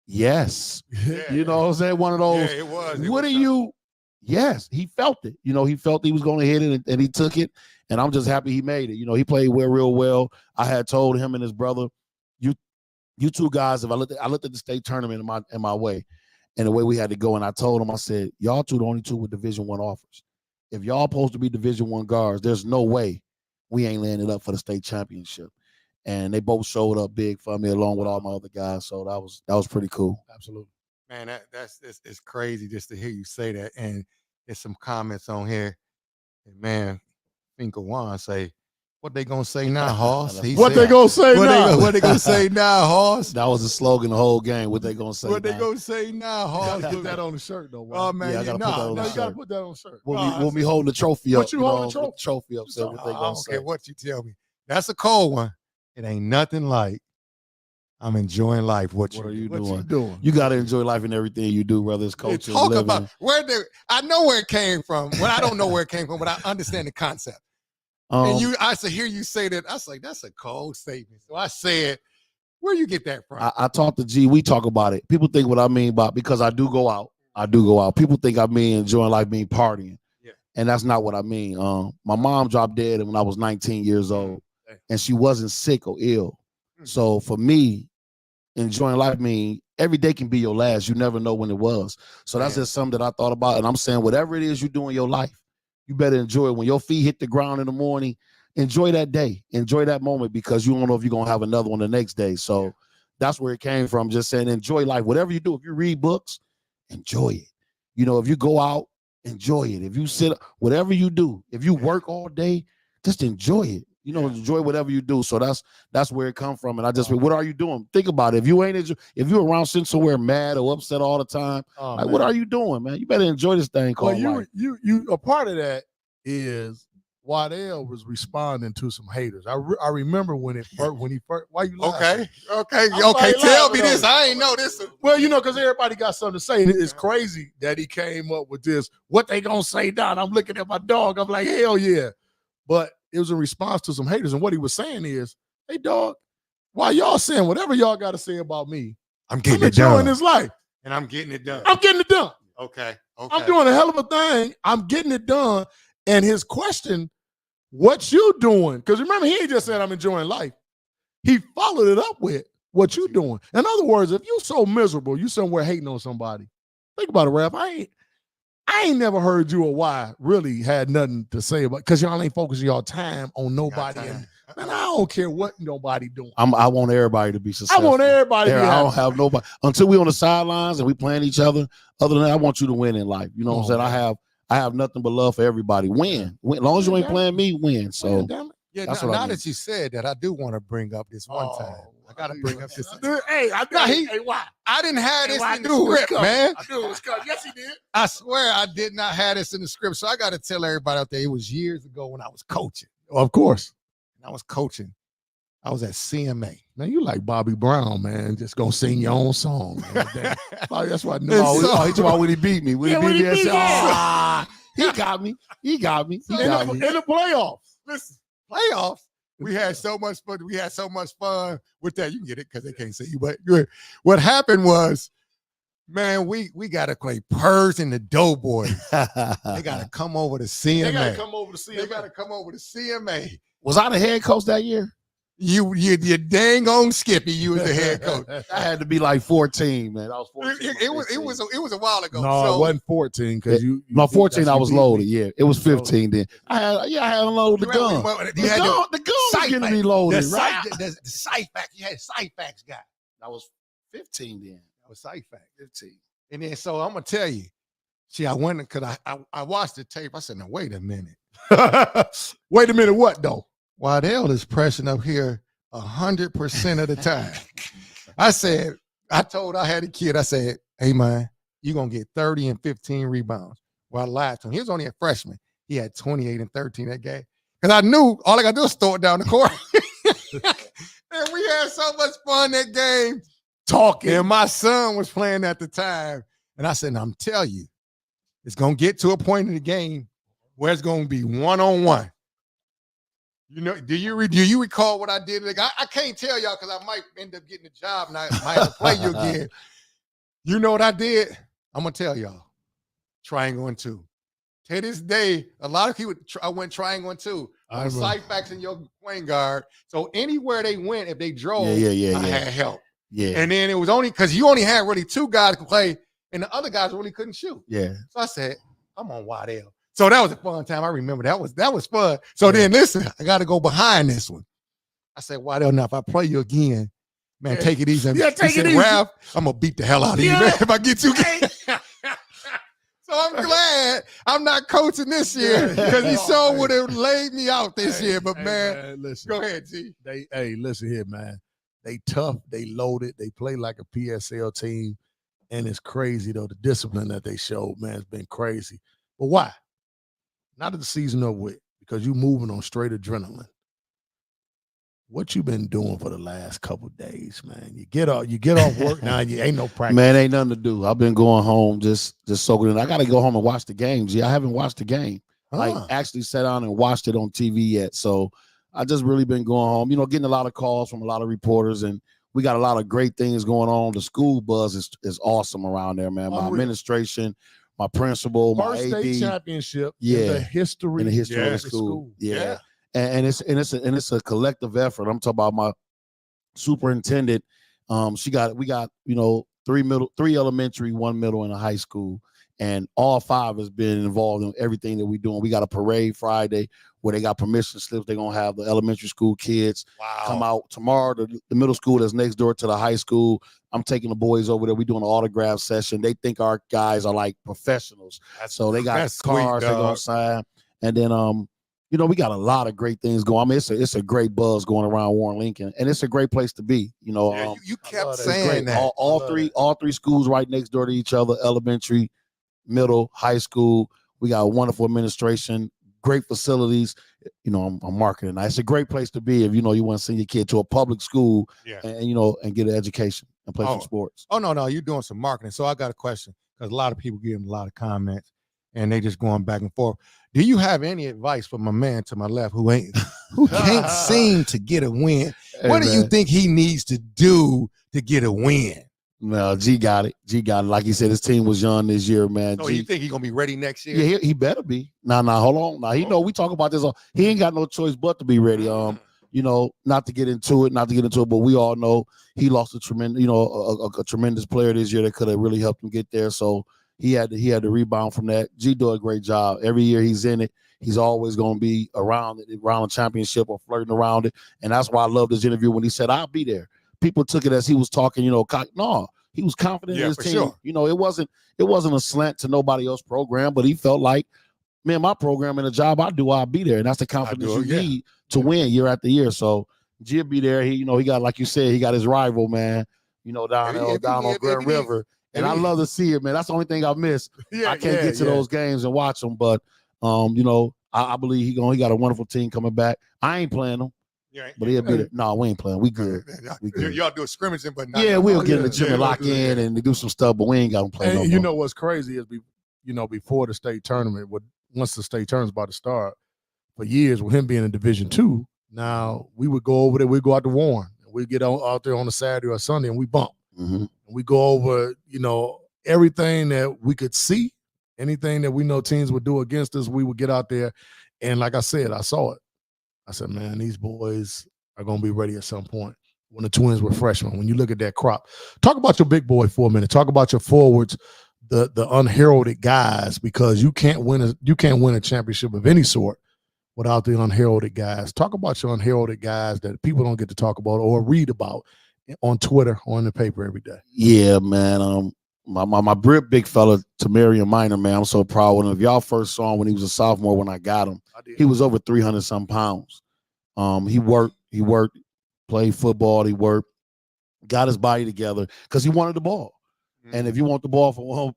Yes. You know what I'm saying? One of those. Yeah, it was. What are you? Yes, he felt it. He felt he was going to hit it, and he took it. And I'm just happy he made it. He played real well. I had told him and his brother, you two guys, if I looked at the state tournament in my way, and the way we had to go, and I told him, I said, y'all two the only two with Division I offers. If y'all supposed to be Division I guards, there's no way we ain't laying it up for the state championship. And they both showed up big for me along with all my other guys. So that was pretty cool. Absolutely. Man, it's crazy just to hear you say that. And there's some comments on here. And man, Finkel Juan say, what they gonna say now, Hoss? What they gonna say now? What they gonna say now, Hoss? That was the slogan the whole game. What they gonna say? What they gonna say now, Hoss? Put that on the shirt, though. Oh man, Yeah, I gotta put that on the you shirt. gotta put that on the shirt. We'll be holding the trophy up. What you holding the trophy up? So what they I gonna don't say? care what you tell me. That's a cold one. It ain't nothing like I'm enjoying life. What are you you What doing? you doing? You gotta enjoy life in everything you do, whether it's coaching, Talk living. about I know where it came from. Well, I don't know where it came from, but I understand the concept. And I hear you say that. I was like, that's a cold statement. So I said, where you get that from? I talked to G. We talk about it. People think what I mean by, because I do go out. People think I mean enjoying life, mean partying. Yeah. And that's not what I mean. My mom dropped dead when I was 19 years old, and she wasn't sick or ill. So for me, enjoying life mean every day can be your last. You never know when it was. So that's just something that I thought about. And I'm saying, whatever it is you do in your life, you better enjoy it. When your feet hit the ground in the morning, enjoy that day. Enjoy that moment, because you don't know if you're going to have another one the next day. So that's where it came from. Just saying, enjoy life. Whatever you do, if you read books, enjoy it. If you go out, enjoy it. If you sit, whatever you do, if you work all day, just enjoy it. Enjoy whatever you do. So that's where it come from. And I just, what are you doing? Think about it. If you're around sitting somewhere mad or upset all the time, what are you doing, man? You better enjoy this thing called life. You a part of that is Wydell was responding to some haters. I remember when he first. Why you laughing? Okay. laughing Tell me this. though. I ain't know this. Well, because everybody got something to say. It's crazy that he came up with this. What they gonna say down? I'm looking at my dog. I'm like, hell yeah. But it was a response to some haters. And what he was saying is, hey, dog, why y'all saying whatever y'all got to say about me, I'm getting I'm it done. enjoying this life. And I'm getting it done. I'm getting it done. Okay. I'm doing a hell of a thing. I'm getting it done. And his question, what you doing? Because remember, he ain't just said I'm enjoying life. He followed it up with what you doing. In other words, if you so miserable, you somewhere hating on somebody, think about it, Raph. I ain't never heard you or why really had nothing to say about, because y'all ain't focusing y'all time on nobody Man, I don't care what nobody doing. I want everybody to be I successful. want everybody to be I don't happy. have nobody until we on the sidelines and we playing each other. Other than that, I want you to win in life. You know what I'm saying? man. I have nothing but love for everybody. Win. As long as you ain't playing me, win. So Damn it. Yeah, That's now, what I now mean. that you said that, I do want to bring up this one time. I got to bring up this. Hey, hey, why? I didn't have this I in the knew it was script, coming. man. I knew it was coming. Yes, he did. I swear I did not have this in the script. So I got to tell everybody out there, it was years ago when I was coaching. Of course. I was coaching. I was at CMA. Man, you like Bobby Brown, man. Just gonna sing your own song. Man. That's what I knew. he talking about when he beat me. When he beat me, I said, me. he got me. He got me. He In got me. the playoffs. Listen, playoffs. We had so much fun. We had so much fun with that. You can get it because they can't see you. But what happened was, man, we got to play Purrs and the Doughboys. They got to come over to CMA. They gotta come over to see They him. got to come over to CMA. Was I the head coach that year? You dang on Skippy. You was the head coach. I had to be like 14, man. I was 14. It was a while ago. No, so it wasn't 14 because you. No, 14. I was loaded. loaded. Yeah, it was 15 then. I had unloaded the gun. You had The gun was getting me loaded, the right? the site fact. You had site facts guy. I was 15 then. That was site fact. 15. And then so I'm gonna tell you. See, I went because I watched the tape. I said, now wait a minute. Wait a minute, what though? Wydell is pressing up here 100% of the time. I had a kid, I said, hey man, you're gonna get 30 and 15 rebounds. Well, I lied to him. He was only a freshman. He had 28 and 13 that game. Because I knew all I gotta do was throw it down the court. And we had so much fun that game talking. And my son was playing at the time. And I said, now, I'm telling you, it's gonna get to a point in the game where it's gonna be one-on-one. You know, do you recall what I did? Like, I can't tell y'all because I might end up getting a job and I might have to play you again. You know what I did? I'm gonna tell y'all. Triangle and two. To this day, a lot of people I went triangle and two. I'm side facts in your point guard. So anywhere they went, if they drove, I had help. Yeah. And then it was only because you only had really two guys to play, and the other guys really couldn't shoot. Yeah. So I said, I'm on Wydell. So that was a fun time. I remember that was fun. So then listen, I got to go behind this one. I said, Wydell, now if I play you again, man, take it easy. Yeah, take it easy. Ralph, I'm gonna beat the hell out of you, man, if I get you. So I'm glad I'm not coaching this year because he sure would have laid me out this year. But man, listen. go ahead, G. Listen here, man. They tough, they loaded, they play like a PSL team, and it's crazy though. The discipline that they showed, man, has been crazy. But why? Not that the season up with, because you moving on straight adrenaline. What you been doing for the last couple of days, man? You get off work now, and you ain't no practice. Man, ain't nothing to do. I've been going home just soaking in. I got to go home and watch the games. Yeah, I haven't watched the game. Like actually sat down and watched it on TV yet. So I just really been going home, getting a lot of calls from a lot of reporters, and we got a lot of great things going on. The school buzz is awesome around there, man. My administration, my principal, my first AD. state championship Yeah. in the history of the school. Yeah. And it's a collective effort. I'm talking about my superintendent. We got 3 elementary, 1 middle, and a high school, and all 5 has been involved in everything that we're doing. We got a parade Friday where they got permission slips. They're gonna have the elementary school kids come out tomorrow. The middle school that's next door to the high school. I'm taking the boys over there. We're doing an autograph session. They think our guys are like professionals, so they got cars they're gonna sign, and then we got a lot of great things going. I mean, it's a great buzz going around Warren Lincoln, and it's a great place to be. You kept saying that. All three schools right next door to each other: elementary, middle, high school. We got a wonderful administration, great facilities. I'm marketing. It's a great place to be if you want to send your kid to a public school and get an education and play some sports. Oh no, you're doing some marketing. So I got a question because a lot of people give them a lot of comments, and they just going back and forth. Do you have any advice for my man to my left who can't seem to get a win? Hey, what do you think he needs to do to get a win? No, G got it. Like he said, his team was young this year, man. So you think he's gonna be ready next year? Yeah, he better be. Nah, hold on. Now he know we talk about this. He ain't got no choice but to be ready. Not to get into it, but we all know he lost a tremendous, a tremendous player this year that could have really helped him get there. So he had to rebound from that. G do a great job. Every year he's in it. He's always going to be around the championship or flirting around it. And that's why I love this interview when he said, I'll be there. People took it as he was talking, no, he was confident in his team. Sure. It wasn't a slant to nobody else's program, but he felt like, man, my program and the job I do, I'll be there. And that's the confidence you need to win year after year. So G'll be there. He got, like you said, he got his rival, man, down on Grand River. And I love to see it, man. That's the only thing I miss. I can't get to those games and watch them, but I believe he got a wonderful team coming back. I ain't playing them, but he'll be there. No, we ain't playing. We good. We good. Y'all do a scrimmaging, but not we'll get in the gym and lock in and do some stuff, but we ain't got them playing. And you know what's crazy is before the state tournament, once the state tournament's about to start, for years with him being in Division II, now we would go over there, we'd go out to Warren, we'd get out there on a Saturday or Sunday and we bump. Mm-hmm. We go over, everything that we could see, anything that we know teams would do against us, we would get out there. And like I said, I saw it. I said, man, these boys are going to be ready at some point. When the Twins were freshmen, when you look at that crop, talk about your big boy for a minute. Talk about your forwards, the unheralded guys, because you can't win a championship of any sort without the unheralded guys. Talk about your unheralded guys that people don't get to talk about or read about on Twitter or in the paper every day. Yeah, man. My big fella, Tamarian Minor, man, I'm so proud of him. If y'all first saw him when he was a sophomore when I got him, he was over 300-some pounds. He worked, played football, he worked, got his body together because he wanted the ball. Mm-hmm. And if you want the ball for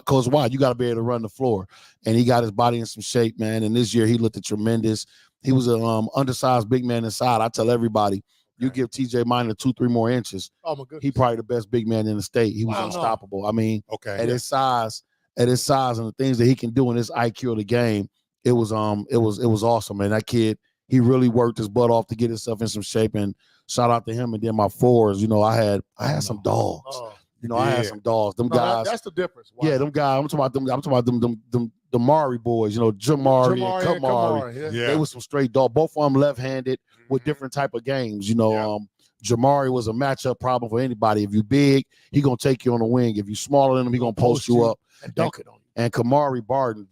Coach Wide, you got to be able to run the floor. And he got his body in some shape, man. And this year he looked tremendous. He was an undersized big man inside. I tell everybody, you give TJ Minor 2-3 more inches. Oh my goodness. He probably the best big man in the state. He was unstoppable. I mean, at his size and the things that he can do in his IQ of the game, it was awesome. And that kid, he really worked his butt off to get himself in some shape. And shout out to him. And then my forwards, I had some dogs. I had some dogs. Them guys. That's the difference. Wow. Yeah, them guys. I'm talking about them the Mari boys, Jamari and Kamari. Yeah. They were some straight dogs. Both of them left-handed with different type of games. Jamari was a matchup problem for anybody. If you big, he gonna take you on the wing. If you smaller than him, he gonna post you up and dunk it on you. And Kamari Barton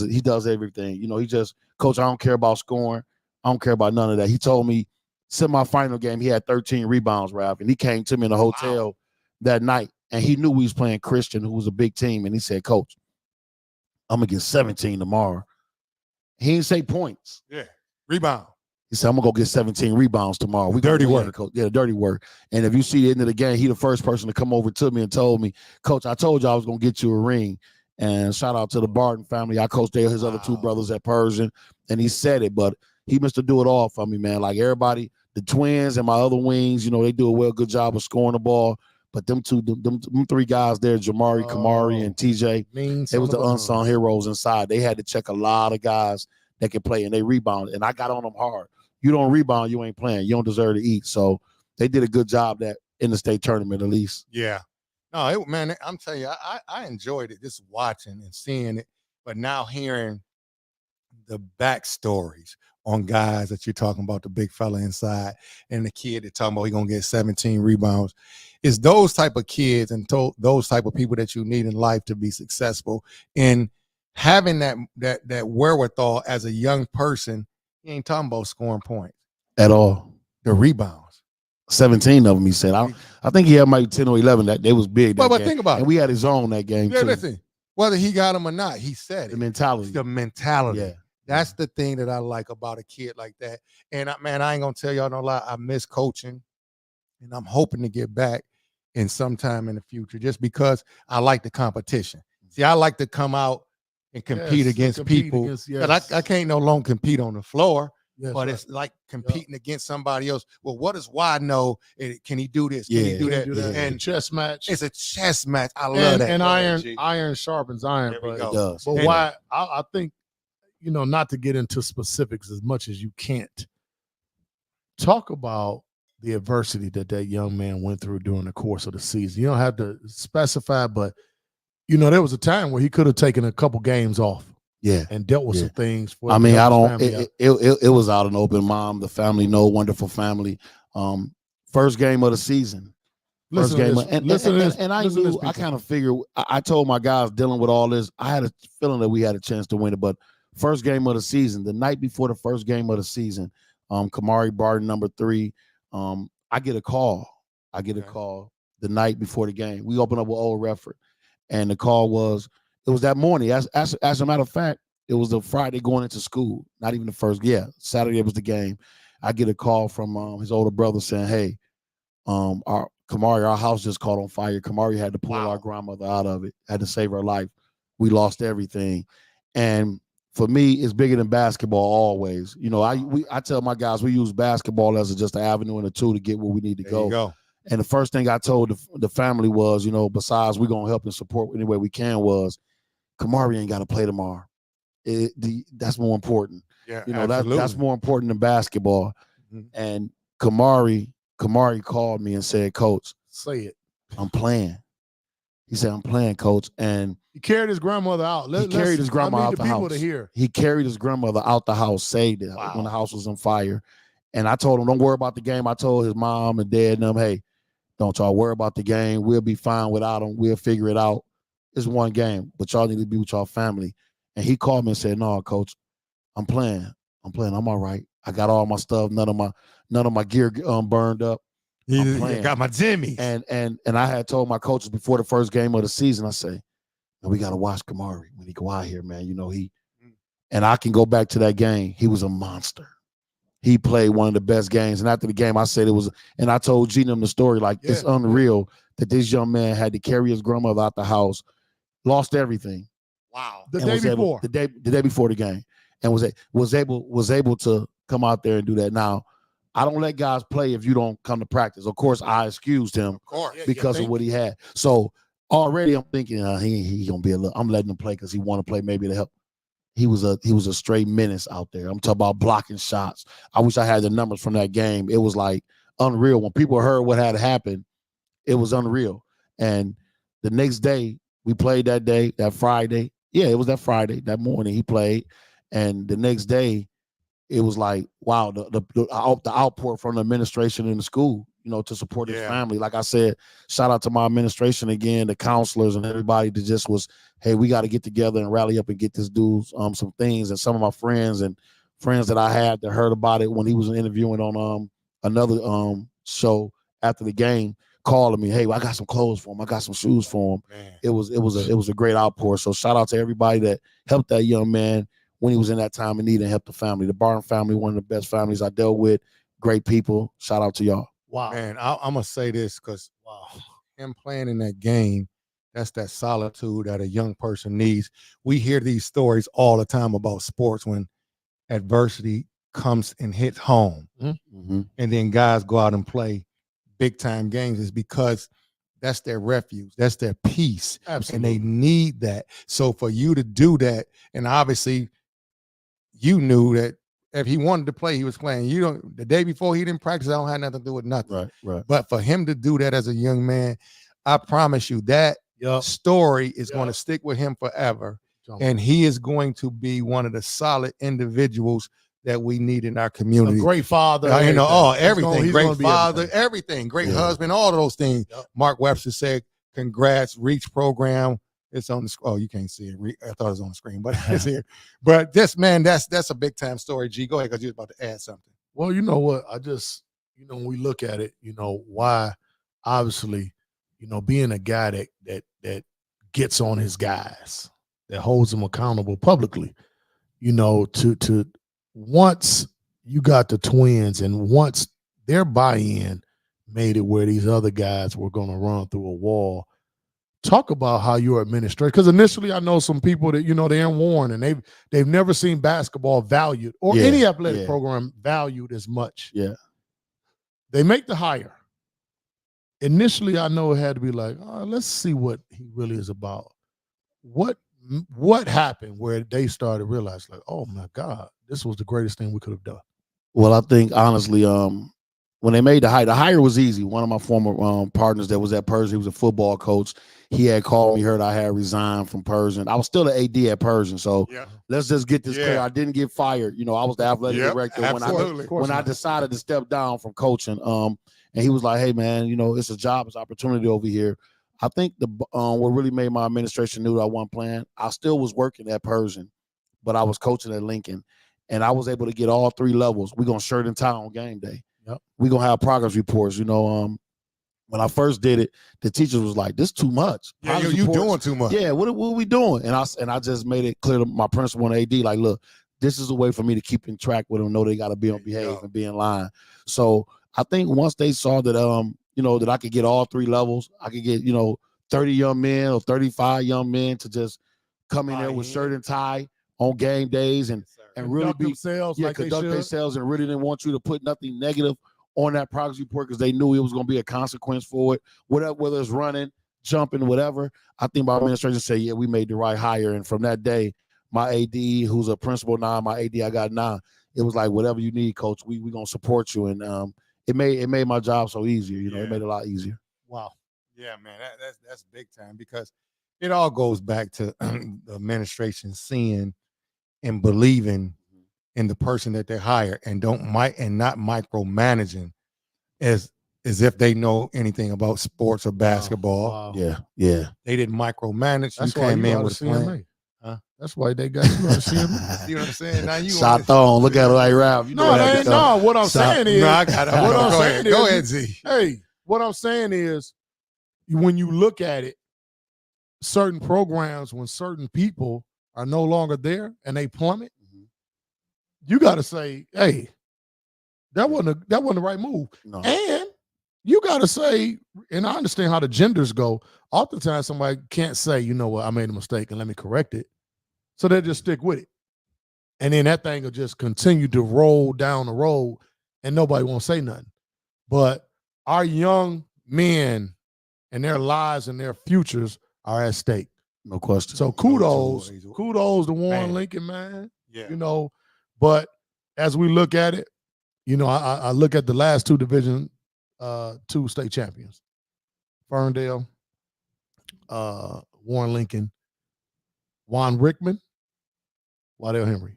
he does everything. He just, Coach, I don't care about scoring. I don't care about none of that. He told me semifinal game, he had 13 rebounds, Ralph, and he came to me in the hotel that night, and he knew we was playing Christian, who was a big team, and he said, Coach, I'm going to get 17 tomorrow. He didn't say points. Yeah, rebound. He said, I'm going to go get 17 rebounds tomorrow. Dirty work. Coach. Yeah, dirty work. And if you see the end of the game, he the first person to come over to me and told me, Coach, I told you I was going to get you a ring. And shout out to the Barton family. I coached there, his other two brothers at Persian, and he said it, but he must do it all for me, man. Like everybody, the Twins and my other wings, they do a good job of scoring the ball. But them three guys there, Jamari, Kamari, and TJ, they was the unsung heroes inside. They had to check a lot of guys that can play, and they rebounded. And I got on them hard. You don't rebound, you ain't playing. You don't deserve to eat. So they did a good job that in the state tournament, at least. Yeah. No, man, I'm telling you, I enjoyed it just watching and seeing it. But now hearing the backstories on guys that you're talking about, the big fella inside and the kid that talking about he going to get 17 rebounds. It's those type of kids and those type of people that you need in life to be successful. And having that wherewithal as a young person, he ain't talking about scoring points. At all. The rebounds. 17 of them, he said. I think he had maybe 10 or 11. That they was big. But think about it. And we had his own that game, yeah, too. Listen, whether he got him or not, he said it. The mentality. The mentality. Yeah. That's the thing that I like about a kid like that. And, man, I ain't going to tell y'all no lie. I miss coaching, and I'm hoping to get back in sometime in the future just because I like the competition. See, I like to come out and compete against people. I can't no longer compete on the floor, but it's like competing against somebody else. Well, what does Wide know? Can he do this? Can he do that? And chess match. It's a chess match. I love that. And iron sharpens iron. But why? I think, not to get into specifics as much as you can't, talk about the adversity that young man went through during the course of the season. You don't have to specify, but, there was a time where he could have taken a couple games off. Yeah. And dealt with some things. I mean, it was out in open. Mom, the family, wonderful family. First game of the season. First game. And I knew, I kind of figured, I told my guys dealing with all this, I had a feeling that we had a chance to win it, but first game of the season, the night before the first game of the season, Kamari Barton, number 3, I get a call. I get a call the night before the game. We open up with Old Redford, and the call was, it was that morning. As a matter of fact, it was the Friday going into school, not even the first. Yeah, Saturday was the game. I get a call from his older brother saying, hey, our house just caught on fire. Kamari had to pull our grandmother out of it, had to save her life. We lost everything. And for me, it's bigger than basketball always. You know, I tell my guys we use basketball as just an avenue and a tool to get where we need to go. And the first thing I told the family was, you know, besides we're going to help and support any way we can, was Kamari ain't got to play tomorrow. That's more important. Yeah, you know, that's more important than basketball. Mm-hmm. And Kamari called me and said, Coach, say it. I'm playing. He said, I'm playing, Coach. And he carried his grandmother out. He carried his grandma out the house. To hear. He carried his grandmother out the house, saved it when the house was on fire. And I told him, don't worry about the game. I told his mom and dad and them, hey, don't y'all worry about the game. We'll be fine without him. We'll figure it out. It's one game, but y'all need to be with y'all family. And he called me and said, no, Coach, I'm playing. I'm all right. I got all my stuff. None of my gear burned up. I got my Jimmy. And I had told my coaches before the first game of the season, I say, we got to watch Kamari when he go out here, man. You know, and I can go back to that game. He was a monster. He played one of the best games. And after the game, I said and I told Gene the story, like, it's unreal that this young man had to carry his grandmother out the house, lost everything. Wow. The day before the game. And was able to come out there and do that. Now, I don't let guys play if you don't come to practice. Of course, I excused him because of what he had. So already I'm thinking he gonna be I'm letting him play because he want to play maybe to help. He was a straight menace out there. I'm talking about blocking shots. I wish I had the numbers from that game. It was like unreal. When people heard what had happened, it was unreal. And the next day, we played that Friday. Yeah, it was that Friday, that morning he played. And the next day, it was like, wow, the outpour from the administration in the school, you know, to support his family. Like I said, shout out to my administration again, the counselors and everybody that just was, hey, we got to get together and rally up and get this dude some things. And some of my friends that I had that heard about it when he was interviewing on another show after the game, calling me, hey, I got some clothes for him. I got some shoes for him. Man. It was a great outpour. So shout out to everybody that helped that young man when he was in that time of need and helped the family. The Barton family, one of the best families I dealt with. Great people. Shout out to y'all. Wow. Man, I'm going to say this because him playing in that game, that's that solitude that a young person needs. We hear these stories all the time about sports when adversity comes and hits home. Mm-hmm. And then guys go out and play big time games is because that's their refuge. That's their peace. Absolutely. And they need that. So for you to do that, and obviously you knew that if he wanted to play, he was playing. The day before he didn't practice, I don't have nothing to do with nothing. Right. But for him to do that as a young man, I promise you that story is going to stick with him forever. And he is going to be one of the solid individuals that we need in our community. A great father. Everything. Great father, everything. Great husband, all of those things. Yep. Mark Webster said, congrats, REACH program. It's on the you can't see it. I thought it was on the screen, but it's here. But this, man, that's a big time story. G, go ahead, because you're about to add something. Well, you know what? When we look at it, why obviously, being a guy that gets on his guys, that holds them accountable publicly, to once you got the twins and once their buy-in made it where these other guys were going to run through a wall. Talk about how your administration, because initially I know some people that, they're in Warren and they've never seen basketball valued or any athletic program valued as much. Yeah. They make the hire. Initially, I know it had to be like, let's see what he really is about. What happened where they started to realize, like, oh my God, this was the greatest thing we could have done? Well, I think honestly, when they made the hire was easy. One of my former partners that was at Persian, he was a football coach. He had called me, heard I had resigned from Persian. I was still the AD at Persian, so let's just get this clear. I didn't get fired. I was the athletic director when I decided to step down from coaching. And he was like, "Hey, man, it's a job, it's opportunity over here." I think what really made my administration knew that I wasn't playing. I still was working at Persian, but I was coaching at Lincoln, and I was able to get all 3 levels. We're gonna shirt and tie on game day. Yep. We're gonna have progress reports. When I first did it, the teachers was like, "This too much. Yeah, Progress you reports, doing too much. Yeah, what are we doing?" And I just made it clear to my principal and AD, like, look, this is a way for me to keep in track with them, know they got to be on behave and be in line. So I think once they saw that, that I could get all 3 levels, I could get, 30 young men or 35 young men to just come in there with shirt and tie on game days and really conduct themselves and really didn't want you to put nothing negative on that progress report because they knew it was going to be a consequence for it, whether it's running, jumping, whatever. I think my administration said, yeah, we made the right hire. And from that day, my AD, who's a principal now, my AD I got now, it was like, whatever you need, coach, we going to support you. And it made my job so easier. It made it a lot easier. Wow. Yeah, man, that's big time because it all goes back to the administration seeing and believing in the person that they hire and not micromanaging as if they know anything about sports or basketball. Wow. Yeah. They didn't micromanage. That's you why came you in got with a a plan. CMA. Huh? That's why they got you on CMA. You know what I'm saying? Now you Shot on. Look at it like Ralph. You know what I'm saying is, I got it. What I'm Go saying ahead. Go is- ahead, Z. hey, what I'm saying is, when you look at it, certain programs, when certain people are no longer there and they plummet, you got to say, hey, that wasn't the right move. No. And you got to say, and I understand how the genders go. Oftentimes somebody can't say, you know what, I made a mistake and let me correct it. So they just stick with it. And then that thing will just continue to roll down the road and nobody won't say nothing. But our young men and their lives and their futures are at stake. No question. So kudos to Warren Man. Lincoln, man. Yeah. But as we look at it, I look at the last 2 Division 2 state champions, Ferndale, Warren Lincoln, Juan Rickman, Wydell Henry.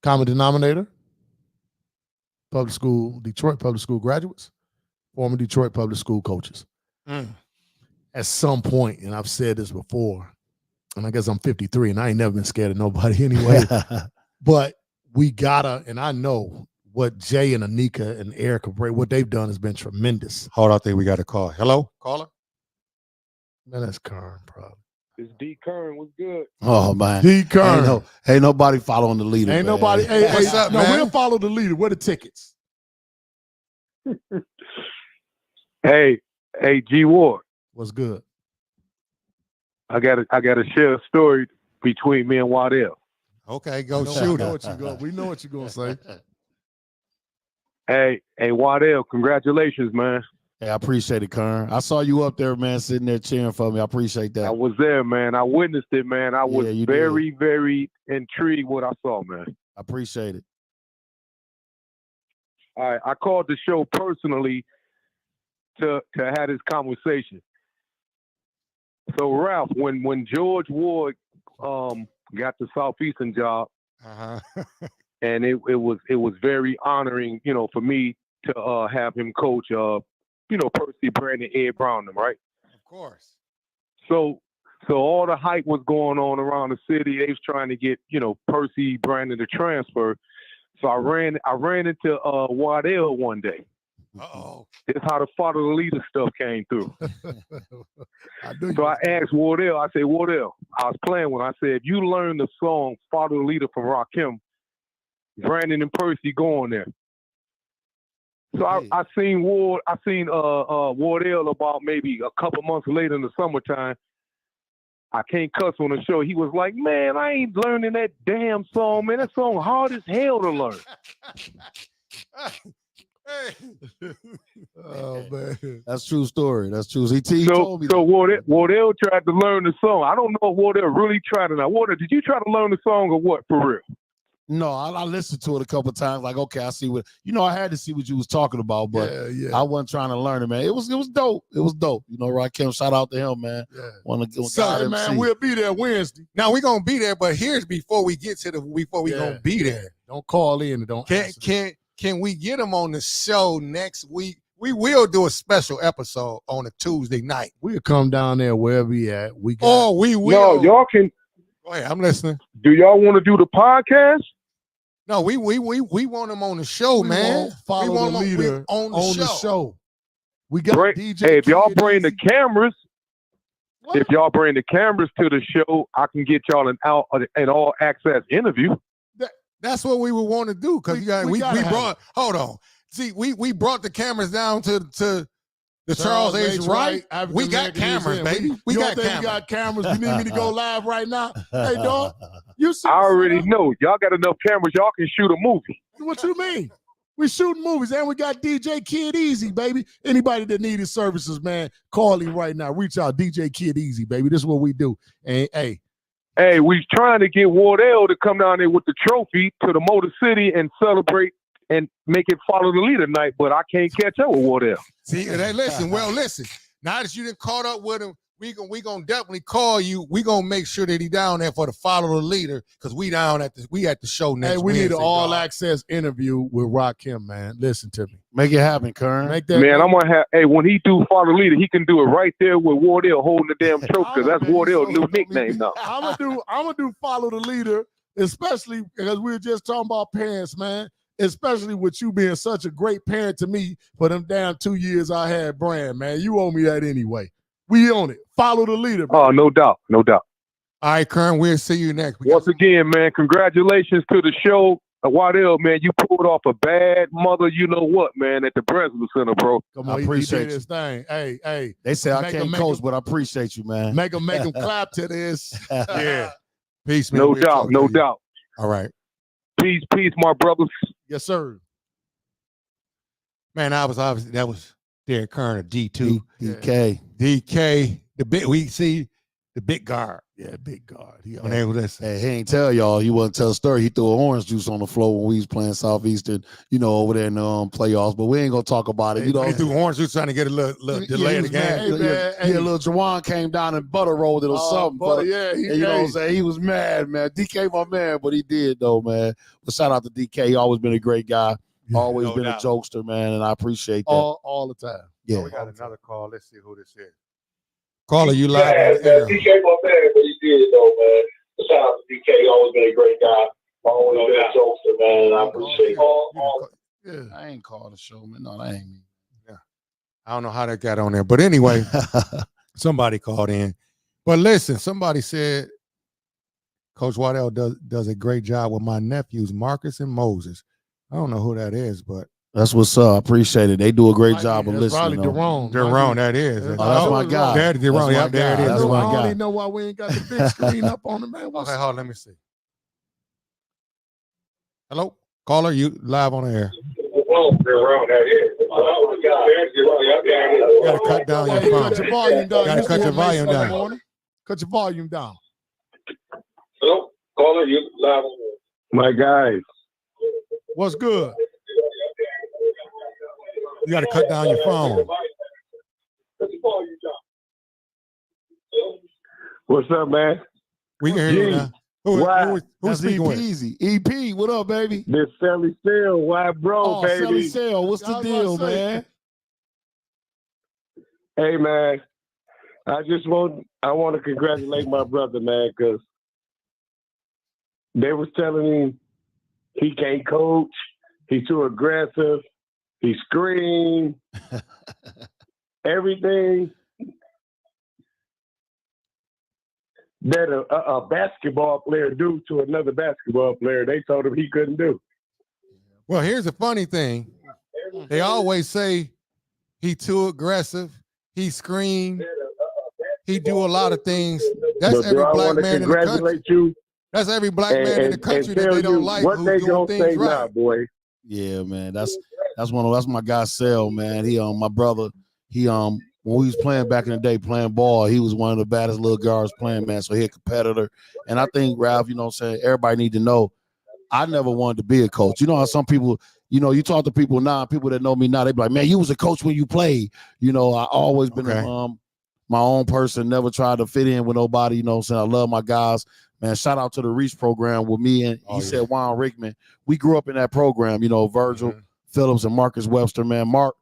Common denominator, Detroit public school graduates, former Detroit public school coaches. At some point, and I've said this before, and I guess I'm 53 and I ain't never been scared of nobody anyway, but we gotta, and I know what Jay and Anika and Erica Bray, what they've done has been tremendous. Hold on, I think we got a call. Hello, caller? Man, that's Kern, probably. It's D. Kern. What's good? Oh, man. D. Kern. Ain't nobody following the leader. Ain't man. nobody. Hey, What's up, no, man? we'll follow the leader. Where the tickets? Hey, G. Ward. What's good? I gotta share a story between me and Wydell. Okay, go We shoot know it. what you go. We know what you're gonna say. Hey, Wydell, congratulations, man. Hey, I appreciate it, Kern. I saw you up there, man, sitting there cheering for me. I appreciate that. I was there, man. I witnessed it, man. I was you very, very intrigued what I saw, man. I appreciate it. All right, I called the show personally to have this conversation. So, Ralph, when George Ward got the Southeastern job, and it was very honoring, for me to have him coach, Percy, Brandon, Ed Brown, them, right? Of course. So all the hype was going on around the city. They was trying to get, Percy, Brandon to transfer. So I ran into Wydell one day. Uh-oh. That's how the Father the Leader stuff came through. So I asked Wydell, I said, Wydell, I was playing when I said, if you learn the song Father the Leader from Rakim, Brandon and Percy going there. So I seen Wydell about maybe a couple months later in the summertime. I can't cuss on the show. He was like, man, I ain't learning that damn song, man. That song hard as hell to learn. Oh man, that's true story. That's true. He told me. So Wydell tried to learn the song. I don't know if Wydell really tried to. Now, Wydell, did you try to learn the song or what? For real? No, I listened to it a couple of times. Like, okay, I see what I had to see what you was talking about, but I wasn't trying to learn it, man. It was dope. It was dope. Rakim, shout out to him, man. Yeah. So, man, we'll be there Wednesday. Now we're gonna be there, but here's before we gonna be there. Don't call in and don't answer. Can we get him on the show next week? We will do a special episode on a Tuesday night. We'll come down there wherever we at. We will. No, y'all can. Go Wait, I'm listening. Do y'all want to do the podcast? No, we want him on the show, We man. won't follow we want the him leader on the show. We got DJ. Hey, if y'all Kid bring the Easy. cameras, What? if y'all bring the cameras to the show, I can get y'all an all access interview. That's what we would want to do because we gotta brought. Hold on. See, we brought the cameras down to the Charles H. Wright. We got cameras, baby. We got cameras. We got cameras. You need me to go live right now? Hey, dog. You see? I already know y'all got enough cameras. Y'all can shoot a movie. What you mean? We shooting movies and we got DJ Kid Easy, baby. Anybody that needed services, man, call him right now. Reach out, DJ Kid Easy, baby. This is what we do. And Hey, we trying to get Wydell to come down there with the trophy to the Motor City and celebrate and make it follow the leader night, but I can't catch up with Wydell. See, listen. Now that you done caught up with him, we gonna definitely call you. We gonna make sure that he down there for the follow the leader because we at the show next. hey, we need an Wednesday, all dog. access interview with Rakim, man. Listen to me. Make it happen, Kern. Make that Man, I'm gonna have. Hey, when he do follow the leader, he can do it right there with Wydell holding the damn trophy because that's Wydell's new nickname now. I'm gonna do follow the leader, especially because we were just talking about parents, man. Especially with you being such a great parent to me for them damn 2 years I had Brand, man. You owe me that anyway. We own it. Follow the leader, man. Oh, no doubt, no doubt. All right, Kern, we'll see you next. Once again, man, congratulations to the show. Wydell, man, you pulled off a bad mother, you know what, man, at the Breslin Center, bro. Come I on, appreciate he did his thing. Hey. They say I Make can't 'em- coach, but I appreciate you, man. Make him clap to this. Yeah. Peace, man. No We'll doubt, talk to no you. doubt. All right. Peace, my brothers. Yes, sir. Man, that was Derek Kern of D2. DK. DK, the big guard. Yeah, big guard. When they were listening. Hey, he ain't tell y'all. He wasn't tell a story. He threw orange juice on the floor when we was playing Southeastern, over there in the playoffs. But we ain't gonna talk about it. He threw orange juice trying to get a little delay in the game. Hey, man, Little Jawan came down and butter rolled it or something. But yeah, And you know what I'm saying? He was mad, man. DK, my man, but he did though, man. But shout out to DK. He always been a great guy. Always No been doubt. a jokester, man, and I appreciate that. all the time. Yeah. Oh, we got another call. Let's see who this is. Caller, you live on the air. DK, my man, but he did though, man. Shout out to DK. Always been a great guy. Always been a jokester, man. And I appreciate all. Yeah. I ain't called the show, man. No, that ain't me. I don't know how that got on there, but anyway, somebody called in. But listen, somebody said Coach Wydell does a great job with my nephews, Marcus and Moses. I don't know who that is, but That's what's up. I appreciate it. They do a great job of That's listening. probably though. Deron. Deron, that is. Oh, that's my guy. There, Deron, That's my yep, there it guy. is. That's I my don't guy. even know why we ain't got the big screen up on it, man. What's Okay, hold on, let me see. Hello? Caller, you live on the air. You gotta cut down your Hey, phone. cut your volume down. Gotta You cut your just wanna volume make down. something on it. Cut your volume down. Hello, caller, you live. My guys. What's good? You gotta cut down your phone. What's up, man? We can hear you now. Who's Wow. That's speaking with? Easy. EP, what up, baby? This Sally Still, why bro, Oh, Sally baby? Sell, what's the I was deal, about to say. man? Hey, man. I want to congratulate my brother, man, because they was telling him he can't coach, he's too aggressive, he screamed, everything that a basketball player do to another basketball player, they told him he couldn't do. Well, here's the funny thing. They always say he too aggressive, he screamed, he do a lot of things. That's But, every bro, I black want to man in the country. congratulate you. That's every black man in the country that tell they don't you like what they who's doing gonna say things now, right. boy. Yeah, man. That's my guy Sel, man. He my brother. He when we was playing back in the day, playing ball, he was one of the baddest little guards playing, man. So he a competitor. And I think, Ralph, you know what I'm saying, everybody need to know I never wanted to be a coach. You know how some people, you talk to people now, people that know me now, they be like, man, you was a coach when you played. I always been my own person, never tried to fit in with nobody, you know what I'm saying? I love my guys. Man, shout out to the Reach program with me and he said Juan Rickman. We grew up in that program, Virgil Phillips and Marcus Webster, man. Mark,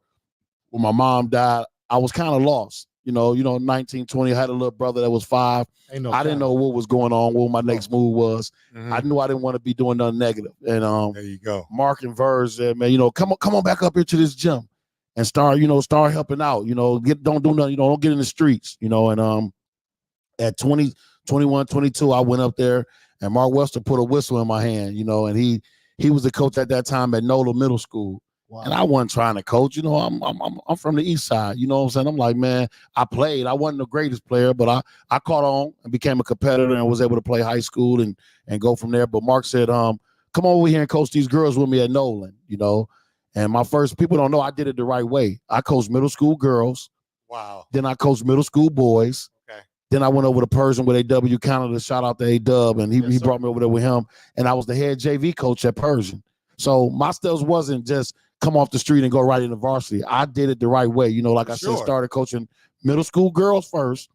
when my mom died, I was kind of lost. You know, 19, 20. I had a little brother that was 5. I didn't know what was going on, what my next move was. I knew I didn't want to be doing nothing negative. And there you go. Mark and Verge said, man, come on back up here to this gym and start helping out. Don't do nothing, don't get in the streets, and at 20, 21, 22, I went up there and Mark Webster put a whistle in my hand, and he was the coach at that time at NOLA Middle School. Wow. And I wasn't trying to coach, I'm from the East Side, you know what I'm saying? I'm like, man, I played. I wasn't the greatest player, but I caught on and became a competitor and was able to play high school and go from there. But Mark said, come over here and coach these girls with me at Nolan, And my first, people don't know I did it the right way. I coached middle school girls. Wow. Then I coached middle school boys. Okay. Then I went over to Persian with AW Canada. Shout out to A-Dub, and he brought me over there with him. And I was the head JV coach at Persian. So my steps wasn't just come off the street and go right into varsity. I did it the right way. Like I said, started coaching middle school girls first.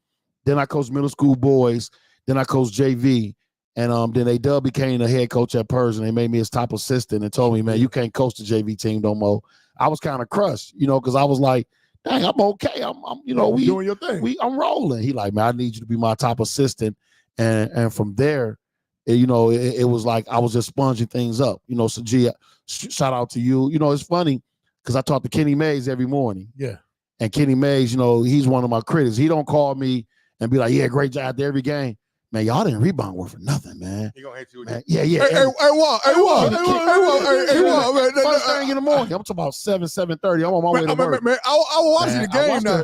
Then I coached middle school boys. Then I coached JV. And then A-Dub became the head coach at Persian. They made me his top assistant and told me, man, you can't coach the JV team no more. I was kind of crushed, because I was like, dang, I'm okay. I'm we doing your thing. I'm rolling. He like, man, I need you to be my top assistant. And from there, it was like I was just sponging things up. So G, shout out to you. It's funny because I talk to Kenny Mays every morning. Yeah. And Kenny Mays, he's one of my critics. He don't call me and be like, yeah, great job out there every game. Man, y'all didn't rebound work for nothing, man. He gonna hit you with man, that. Yeah. Hey, First thing in the morning. I'm talking about 7:30. I'm on my way to work. Man, I was watching the game now.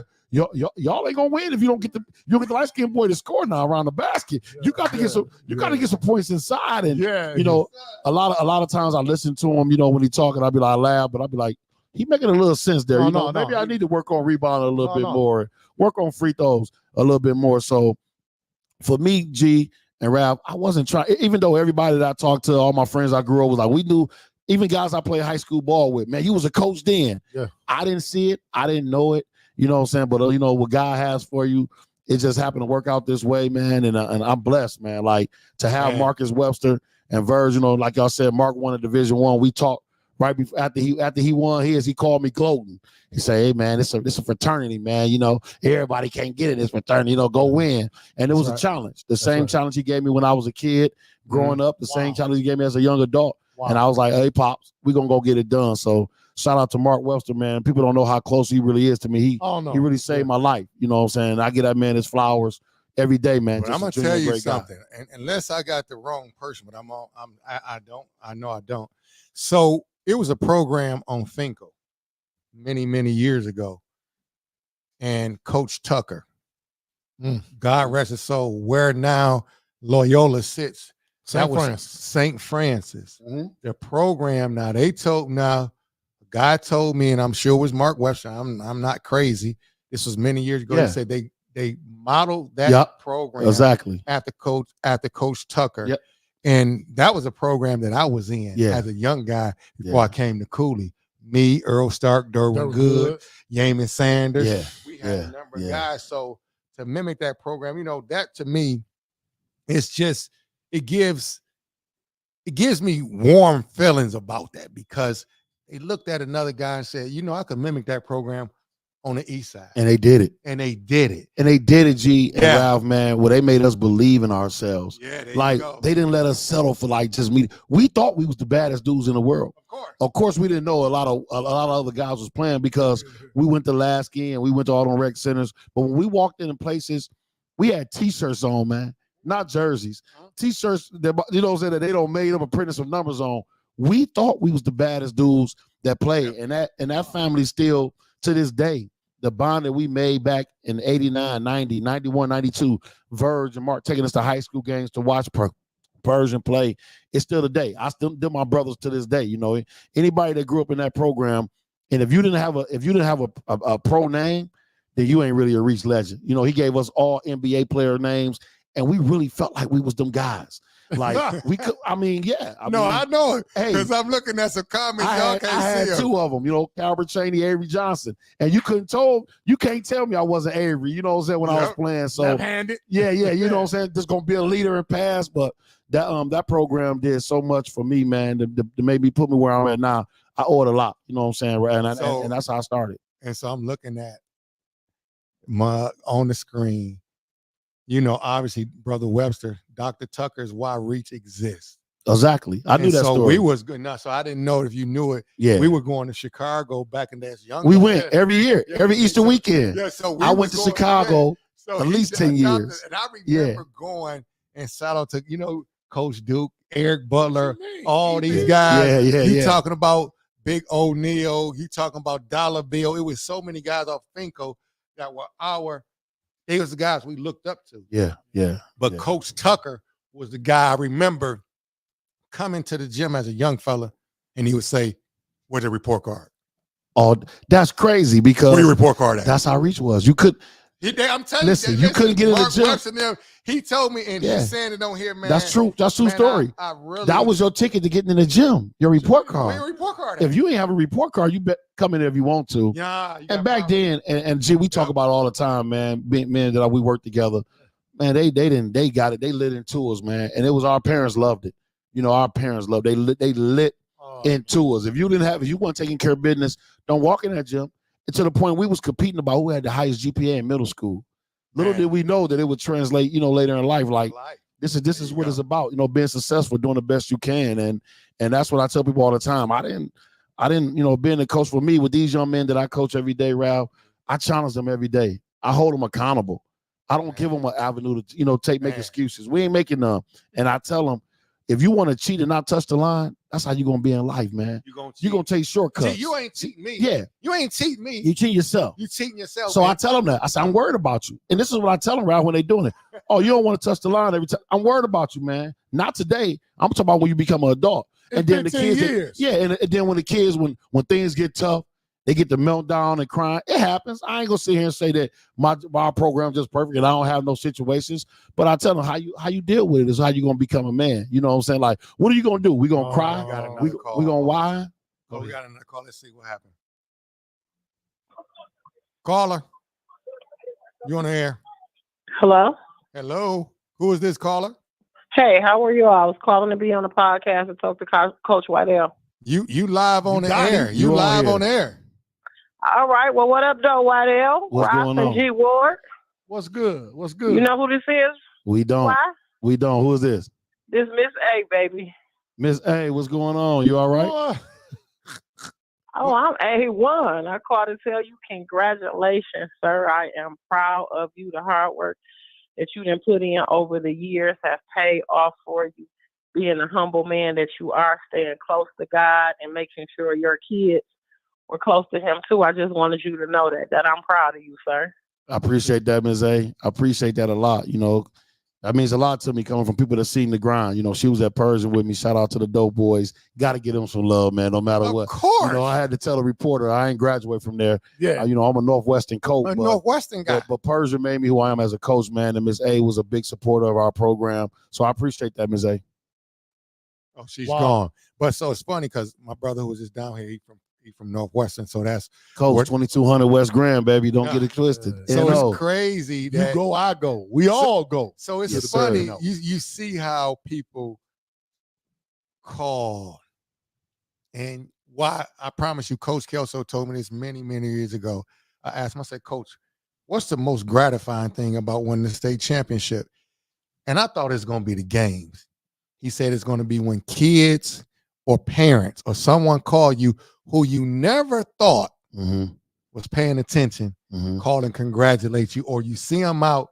Y'all ain't gonna win if you don't get the light skinned boy to score now around the basket. You got to get some. You got to get some points inside. And a lot of times I listen to him. When he talking, I'll be like, I laugh, but I'll be like, he making a little sense there. Maybe I need to work on rebounding a little bit more, work on free throws a little bit more. So for me, G and Ralph, I wasn't trying. Even though everybody that I talked to, all my friends I grew up was like, we knew. Even guys I played high school ball with, man, you was a coach then. Yeah. I didn't see it. I didn't know it. You know what I'm saying? But, what God has for you, it just happened to work out this way, man. And I'm blessed, man. Like, to have Marcus Webster and Verge, like y'all said, Mark won a Division I. We talked right before, after he won his, he called me gloating. He said, hey, man, it's a fraternity, man. Everybody can't get in this fraternity, go win. And it was a challenge. The same challenge he gave me when I was a kid growing up, the same challenge he gave me as a young adult. Wow. And I was like, hey, Pops, we're going to go get it done. So shout out to Mark Webster, man. People don't know how close he really is to me. He really saved my life. You know what I'm saying? I get that man his flowers every day, man. I'm going to tell you something. And unless I got the wrong person, but I know I don't. So it was a program on Finkel many, many years ago. And Coach Tucker, God rest his soul, where now Loyola sits. St. Francis. Mm-hmm. The program now, a guy told me, and I'm sure it was Mark Webster. I'm not crazy. This was many years ago. Yeah. They said they modeled that program exactly after Coach Tucker. Yep. And that was a program that I was in as a young guy before I came to Cooley. Me, Earl Stark, Derwin Good, Yamin Sanders. Yeah. We had a number of guys. So to mimic that program, that to me, it's just it gives me warm feelings about that because they looked at another guy and said, I could mimic that program on the East Side. And they did it. G and Ralph, man, where they made us believe in ourselves. Yeah, they didn't let us settle for just me. We thought we was the baddest dudes in the world. Of course, we didn't know a lot of other guys was playing because we went to Lasky and we went to all them rec centers. But when we walked in places, we had T-shirts on, man. Not jerseys, T-shirts that that they don't made up and printed some numbers on. We thought we was the baddest dudes that played, and that family still to this day. The bond that we made back in 89, 90, 91, 92, Verge and Mark taking us to high school games to watch Persian play, it's still today. I still do my brothers to this day. Anybody that grew up in that program, and if you didn't have a pro name, then you ain't really a Reach legend. He gave us all NBA player names. And we really felt like we was them guys. Like we could, I know it. Hey, because I'm looking at some comments. I had two of them, Calvert Cheney, Avery Johnson. And you can't tell me I wasn't Avery, when I was playing. So left-handed. Yeah, you know what I'm saying? Just gonna be a leader and pass. But that program did so much for me, man, to make me put me where I'm at now. I owe it a lot, you know what I'm saying? And that's how I started. And so I'm looking at mug on the screen. You know, obviously, Brother Webster, Dr. Tucker's Why Reach exists. Exactly. I knew that so story. we was good now. So I didn't know if you knew it. Yeah. We were going to Chicago back in that young. We went every year, every Easter weekend. Yeah, so I went to Chicago at least 10 years. And I remember going and shout out to, Coach Duke, Eric Butler, all these guys. You talking about Big O'Neal, you talking about Dollar Bill. It was so many guys off Finco that were they was the guys we looked up to. Yeah. But Coach Tucker was the guy I remember coming to the gym as a young fella, and he would say, "Where's the report card?" Oh, that's crazy because where your report card at? That's how Reach was. You could. I'm telling listen, you couldn't get in the gym. Them, he told me, and he's saying it on here, man. That's true. That's true story. I really, that was your ticket to getting in the gym. Your report card. Where your report card? If you ain't have a report card, you bet come in there if you want to. Yeah. And back then, and G, we talk about it all the time, man. Men that we worked together, man. They got it. They lit into us, man. And it was our parents loved it. Our parents loved. They lit into us. If you weren't taking care of business, don't walk in that gym. And to the point we was competing about who had the highest GPA in middle school. Little did we know that it would translate, later in life. Like this is what it's about. Being successful, doing the best you can, and that's what I tell people all the time. I didn't, being a coach for me with these young men that I coach every day, Ralph. I challenge them every day. I hold them accountable. I don't give them an avenue to make excuses. We ain't making none. And I tell them, if you want to cheat and not touch the line, that's how you're going to be in life, man. You're going to take shortcuts. See, you ain't cheating me. Yeah. You ain't cheating me. You cheat yourself. You cheating yourself. So man. I tell them that. I say, I'm worried about you. And this is what I tell them, Ralph, when they're doing it. Oh, you don't want to touch the line every time. I'm worried about you, man. Not today. I'm talking about when you become an adult. And then the kids. And then when the kids, when things get tough, they get the meltdown and crying. It happens. I ain't gonna sit here and say that my program's just perfect and I don't have no situations. But I tell them how you deal with it is how you gonna become a man. You know what I'm saying? Like, what are you gonna do? We gonna cry? We gonna whine? We got another call. Let's see what happened. Caller, you on the air? Hello. Hello. Who is this caller? Hey, how are you? I was calling to be on the podcast and talk to Coach Wydell. You live on the air. You live on air. All right. Well, what up, though, Wydell? What's going on? G Ward. What's good? What's good? You know who this is? We don't. Why? We don't. Who is this? This Miss A, baby. Miss A, what's going on? You all right? Oh, I'm A1. I called to tell you congratulations, sir. I am proud of you. The hard work that you done put in over the years has paid off for you. Being the humble man that you are, staying close to God and making sure your kids were close to him too. I just wanted you to know that I'm proud of you, sir. I appreciate that, Ms. A. I appreciate that a lot. That means a lot to me coming from people that seen the grind. She was at Persian with me. Shout out to the Dope Boys. Got to give them some love, man, no matter what. Of course. I had to tell a reporter I ain't graduate from there. Yeah. I'm a Northwestern coach. Northwestern guy. But Persian made me who I am as a coach, man. And Ms. A was a big supporter of our program. So I appreciate that, Ms. A. Oh, she's gone. But so it's funny because my brother who was just down here, he from Northwestern. So that's Coach 2200 West Grand, baby. Don't get it twisted. So it's crazy that you go, I go. We all go. So it's funny. You see how people call. And why I promise you, Coach Kelso told me this many, many years ago. I asked him, I said, Coach, what's the most gratifying thing about winning the state championship? And I thought it was going to be the games. He said it's going to be when kids or parents or someone call you who you never thought was paying attention, call and congratulate you, or you see them out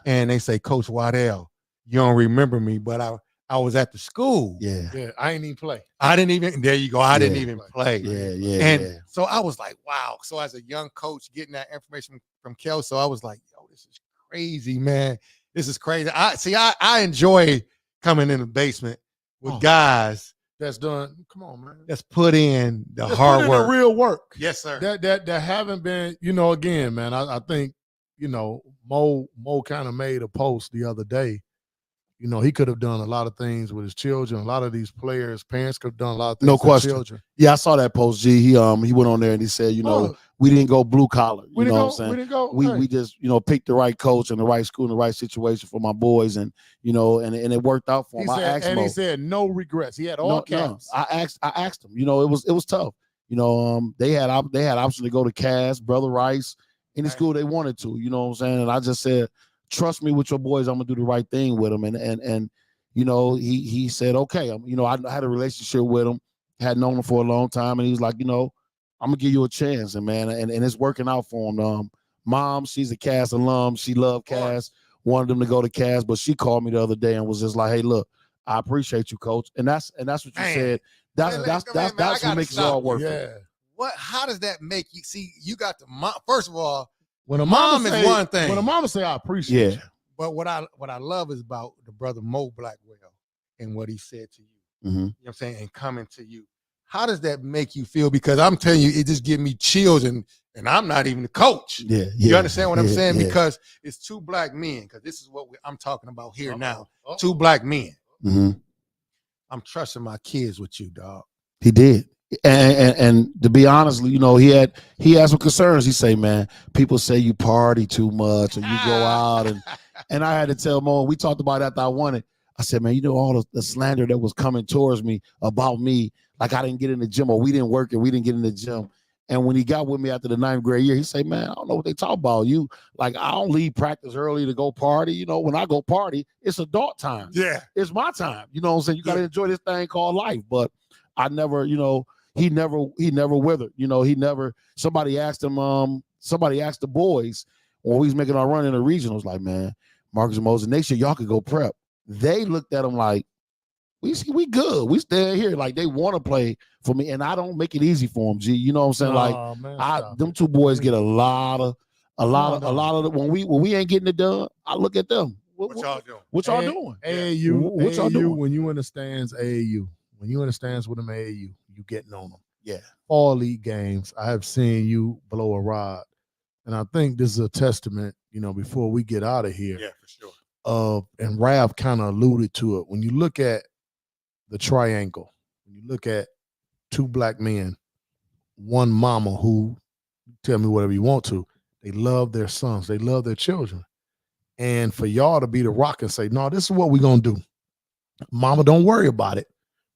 and they say, Coach Wydell, you don't remember me, but I was at the school. Yeah, I ain't even play. There you go. I didn't even play. Yeah. So I was like, wow. So as a young coach getting that information from Kelso, I was like, yo, this is crazy, man. This is crazy. I enjoy coming in the basement with guys that's done. Come on, man. That's put in the That's hard put in work. the real work. Yes, sir. That haven't been, again, man. I think, Mo kind of made a post the other day. He could have done a lot of things with his children. A lot of these players, parents could have done a lot of things No with question. children. Yeah, I saw that post, G. He went on there and he said, we didn't go blue collar. You know what I'm saying? We didn't go. We just, picked the right coach and the right school and the right situation for my boys, and and it worked out for him. He said no regrets. He had all caps. No. I asked him. It was tough. They had option to go to Cass, Brother Rice, any school they wanted to. You know what I'm saying? And I just said, trust me with your boys. I'm gonna do the right thing with them. And you know, he said, okay. You know, I had a relationship with him, had known him for a long time, and he was like, you know, I'm gonna give you a chance, and man, and it's working out for him. Mom, she's a Cass alum. She loved Cass, wanted him to go to Cass, but she called me the other day and was just like, hey, look, I appreciate you, coach. And that's what you said. That's what makes it all worth it. How does that make you see? You got the mom. First of all, when a mom say, is one thing. When a mama say, I appreciate you. But what I love is about the brother Mo Blackwell and what he said to you. Mm-hmm. You know what I'm saying? And coming to you. How does that make you feel? Because I'm telling you, it just gives me chills, and I'm not even the coach. You understand what I'm saying? Because it's two black men, because this is what I'm talking about here now. Two black men. Mm-hmm. I'm trusting my kids with you, dog. He did. And to be honest, you know, he had some concerns. He say, man, people say you party too much and you go out. And I had to tell Mo, we talked about it after I won it. I said, man, you know, all the slander that was coming towards me about me, like I didn't get in the gym or we didn't work and we didn't get in the gym. And when he got with me after the 9th grade year, he said, man, I don't know what they talk about. You, like, I don't leave practice early to go party. You know, when I go party, it's adult time. Yeah. It's my time. You know what I'm saying? You got to enjoy this thing called life. But I never, you know, he never withered. You know, somebody asked him, somebody asked the boys when we was making our run in the regionals, like, man, Marcus and Moses, next year y'all could go prep. They looked at him like, we good. We stay here. Like, they want to play for me, and I don't make it easy for them, G. You know what I'm saying? Like, them two boys get a lot of when we ain't getting it done, I look at them. What y'all doing? What y'all doing? AAU, what y'all doing? When you in the stands, AAU. When you in the stands with them, AAU, you getting on them. Yeah. Fall league games, I have seen you blow a rod. And I think this is a testament, you know, before we get out of here. Yeah, for sure. And Rav kind of alluded to it. When you look at the triangle, when you look at two black men, one mama who, tell me whatever you want to, they love their sons, they love their children. And for y'all to be the rock and say, no, this is what we're going to do. Mama, don't worry about it.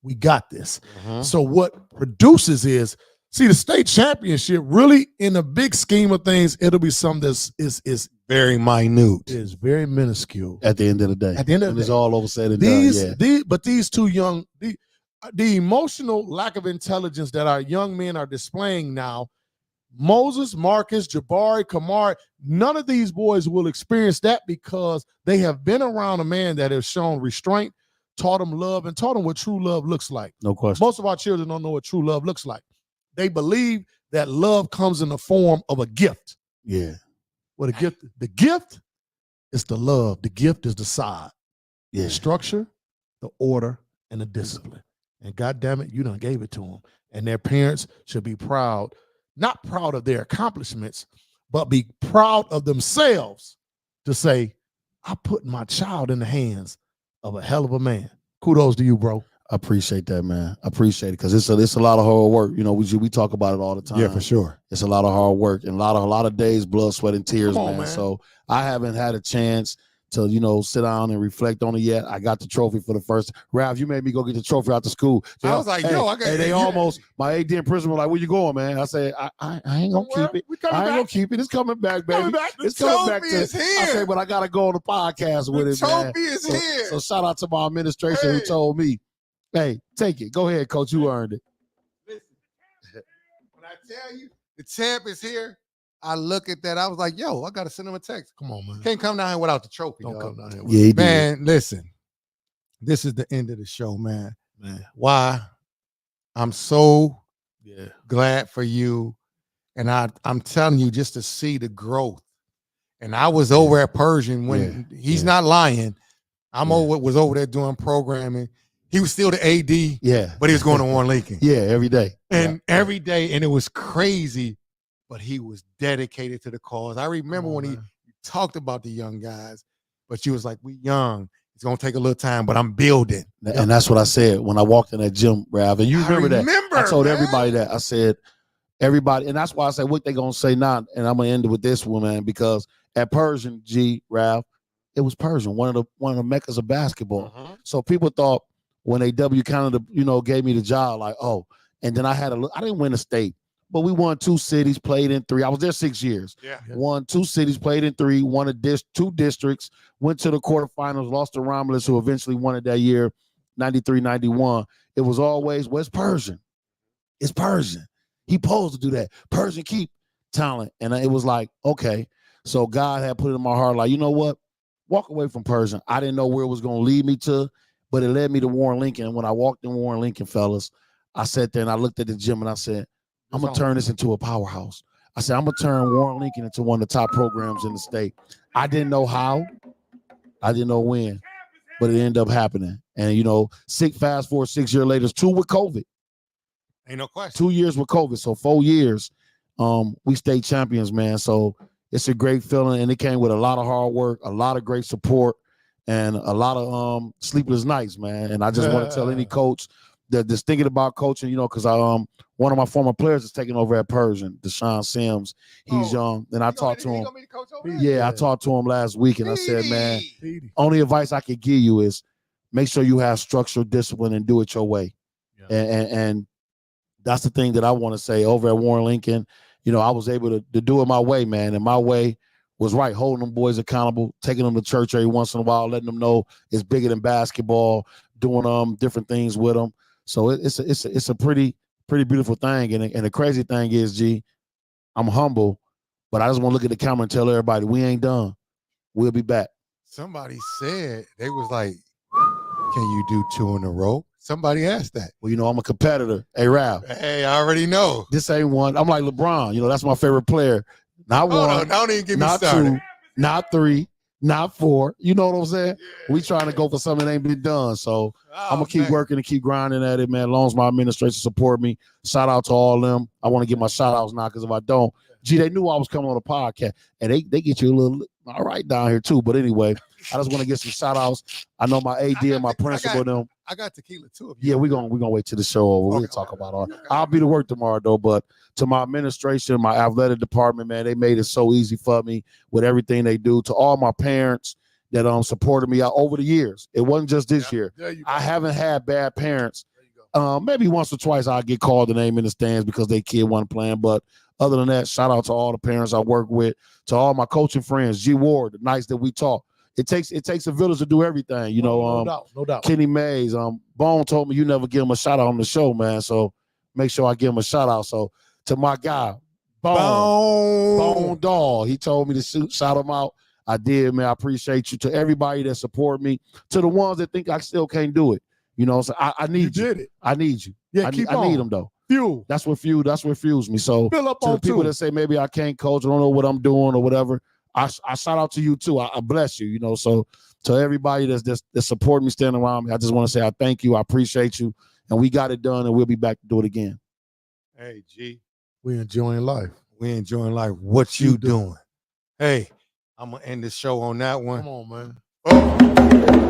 We got this. Mm-hmm. So what produces is, see, the state championship, really, in the big scheme of things, it'll be something that's is very minute. It's very minuscule. At the end of the day. At the end of the day. It's all over said and done. But these two young, the emotional lack of intelligence that our young men are displaying now, Moses, Marcus, Jabari, Kamari, none of these boys will experience that because they have been around a man that has shown restraint, taught them love, and taught them what true love looks like. No question. Most of our children don't know what true love looks like. They believe that love comes in the form of a gift. Yeah. What a gift. The gift is the love. The gift is the side. Yeah. The structure, the order, and the discipline. And God damn it, you done gave it to them. And their parents should be proud, not proud of their accomplishments, but be proud of themselves to say, I put my child in the hands of a hell of a man. Kudos to you, bro. I appreciate that, man. I appreciate it because it's a lot of hard work. You know, we talk about it all the time. Yeah, for sure. It's a lot of hard work and a lot of days, blood, sweat, and tears, man. So I haven't had a chance to, you know, sit down and reflect on it yet. I got the trophy for the first. Ralph, you made me go get the trophy out the school. I was like, yo, I got. Hey, they almost. My AD principal was like, where you going, man? I said, I ain't gonna keep it. I ain't gonna keep it. It's coming back, baby. It's coming back. The trophy is here. I said, but I gotta go on the podcast with it, man. The trophy is here. So shout out to my administration who told me, hey, take it. Go ahead, coach. You earned it. Listen, when I tell you the champ is here, I look at that. I was like, yo, I got to send him a text. Come on, man. Can't come down here without the trophy. Don't dog. come down here. Yeah, he did. Man, listen, this is the end of the show, man. Why? I'm so glad for you. And I'm telling you, just to see the growth. And I was over at Persian when he's not lying. Was over there doing programming. He was still the AD, but he was going to Warren Lincoln. Yeah, every day. And every day, and it was crazy, but he was dedicated to the cause. I remember when he talked about the young guys, but you was like, we young. It's going to take a little time, but I'm building. And that's what I said when I walked in that gym, Rav. And you remember that. I told everybody that. I said, everybody, and that's why I said, what they going to say now, and I'm going to end it with this one, man, because at Persian, Rav, it was Persian, one of the meccas of basketball. So people thought when they W Canada, you know, gave me the job, like, oh, and then I didn't win a state, but we won 2 cities, played in 3. I was there 6 years. Yeah. Won 2 cities, played in 3, won 2 districts, went to the quarterfinals, lost to Romulus, who eventually won it that year, 93, 91. It was always, well, it's Persian. It's Persian. He supposed to do that. Persian keep talent. And it was like, okay. So God had put it in my heart, like, you know what? Walk away from Persian. I didn't know where it was going to lead me to, but it led me to Warren Lincoln. And when I walked in Warren Lincoln, fellas, I sat there and I looked at the gym and I said, I'm going to turn this into a powerhouse. I said, I'm going to turn Warren Lincoln into one of the top programs in the state. I didn't know how. I didn't know when, but it ended up happening. And, you know, fast forward 6 years later, 2 with COVID. Ain't no question. 2 years with COVID. So 4 years, we stayed champions, man. So it's a great feeling. And it came with a lot of hard work, a lot of great support, and a lot of sleepless nights, man. And I just want to tell any coach that's thinking about coaching, you know, because one of my former players is taking over at Persian, Deshaun Sims. He's young. And I talked to him. I talked to him last week, and I said, man, only advice I could give you is make sure you have structure, discipline, and do it your way. Yeah. And that's the thing that I want to say over at Warren Lincoln. You know, I was able to do it my way, man. And my way was right, holding them boys accountable, taking them to church every once in a while, letting them know it's bigger than basketball, doing different things with them. So it's a pretty beautiful thing. And the crazy thing is, G, I'm humble, but I just want to look at the camera and tell everybody we ain't done. We'll be back. Somebody said, they was like, can you do 2 in a row? Somebody asked that. Well, you know, I'm a competitor. Hey, Ralph. Hey, I already know. This ain't one. I'm like LeBron. You know, that's my favorite player. Not one. No, don't even get me not started. 2, not 3, not 4. You know what I'm saying? Yeah, we trying to go for something that ain't been done. So I'm going to keep working and keep grinding at it, man. As long as my administration support me. Shout out to all of them. I want to get my shout outs now because if I don't, they knew I was coming on a podcast. And they get you a little, all right, down here too. But anyway, I just want to get some shout outs. I know my AD and my principal them. I got tequila too. Yeah, we're gonna wait till the show over. We'll talk about all. I'll be to work tomorrow though. But to my administration, my athletic department, man, they made it so easy for me with everything they do. To all my parents that supported me out over the years. It wasn't just this year. I haven't had bad parents. Maybe once or twice I'll get called the name in the stands because they kid wasn't playing. But other than that, shout out to all the parents I work with, to all my coaching friends, G Ward, the nights that we talk. It takes a village to do everything, you know. No doubt. Kenny Mays, Bone told me you never give him a shout out on the show, man. So make sure I give him a shout out. So to my guy, Bone Dog, he told me to shout him out. I did, man. I appreciate you. To everybody that support me, to the ones that think I still can't do it, you know. So I need you. Did it. I need you. Yeah, I need them though. Fuel. That's what fuels me. So fill up to the people that say maybe I can't coach, I don't know what I'm doing or whatever. I shout out to you too. I bless you, you know. So to everybody that's supporting me, standing around me, I just want to say I thank you. I appreciate you. And we got it done, and we'll be back to do it again. Hey, G. We enjoying life. We enjoying life. What you doing? Hey, I'm going to end the show on that one. Come on, man. Oh.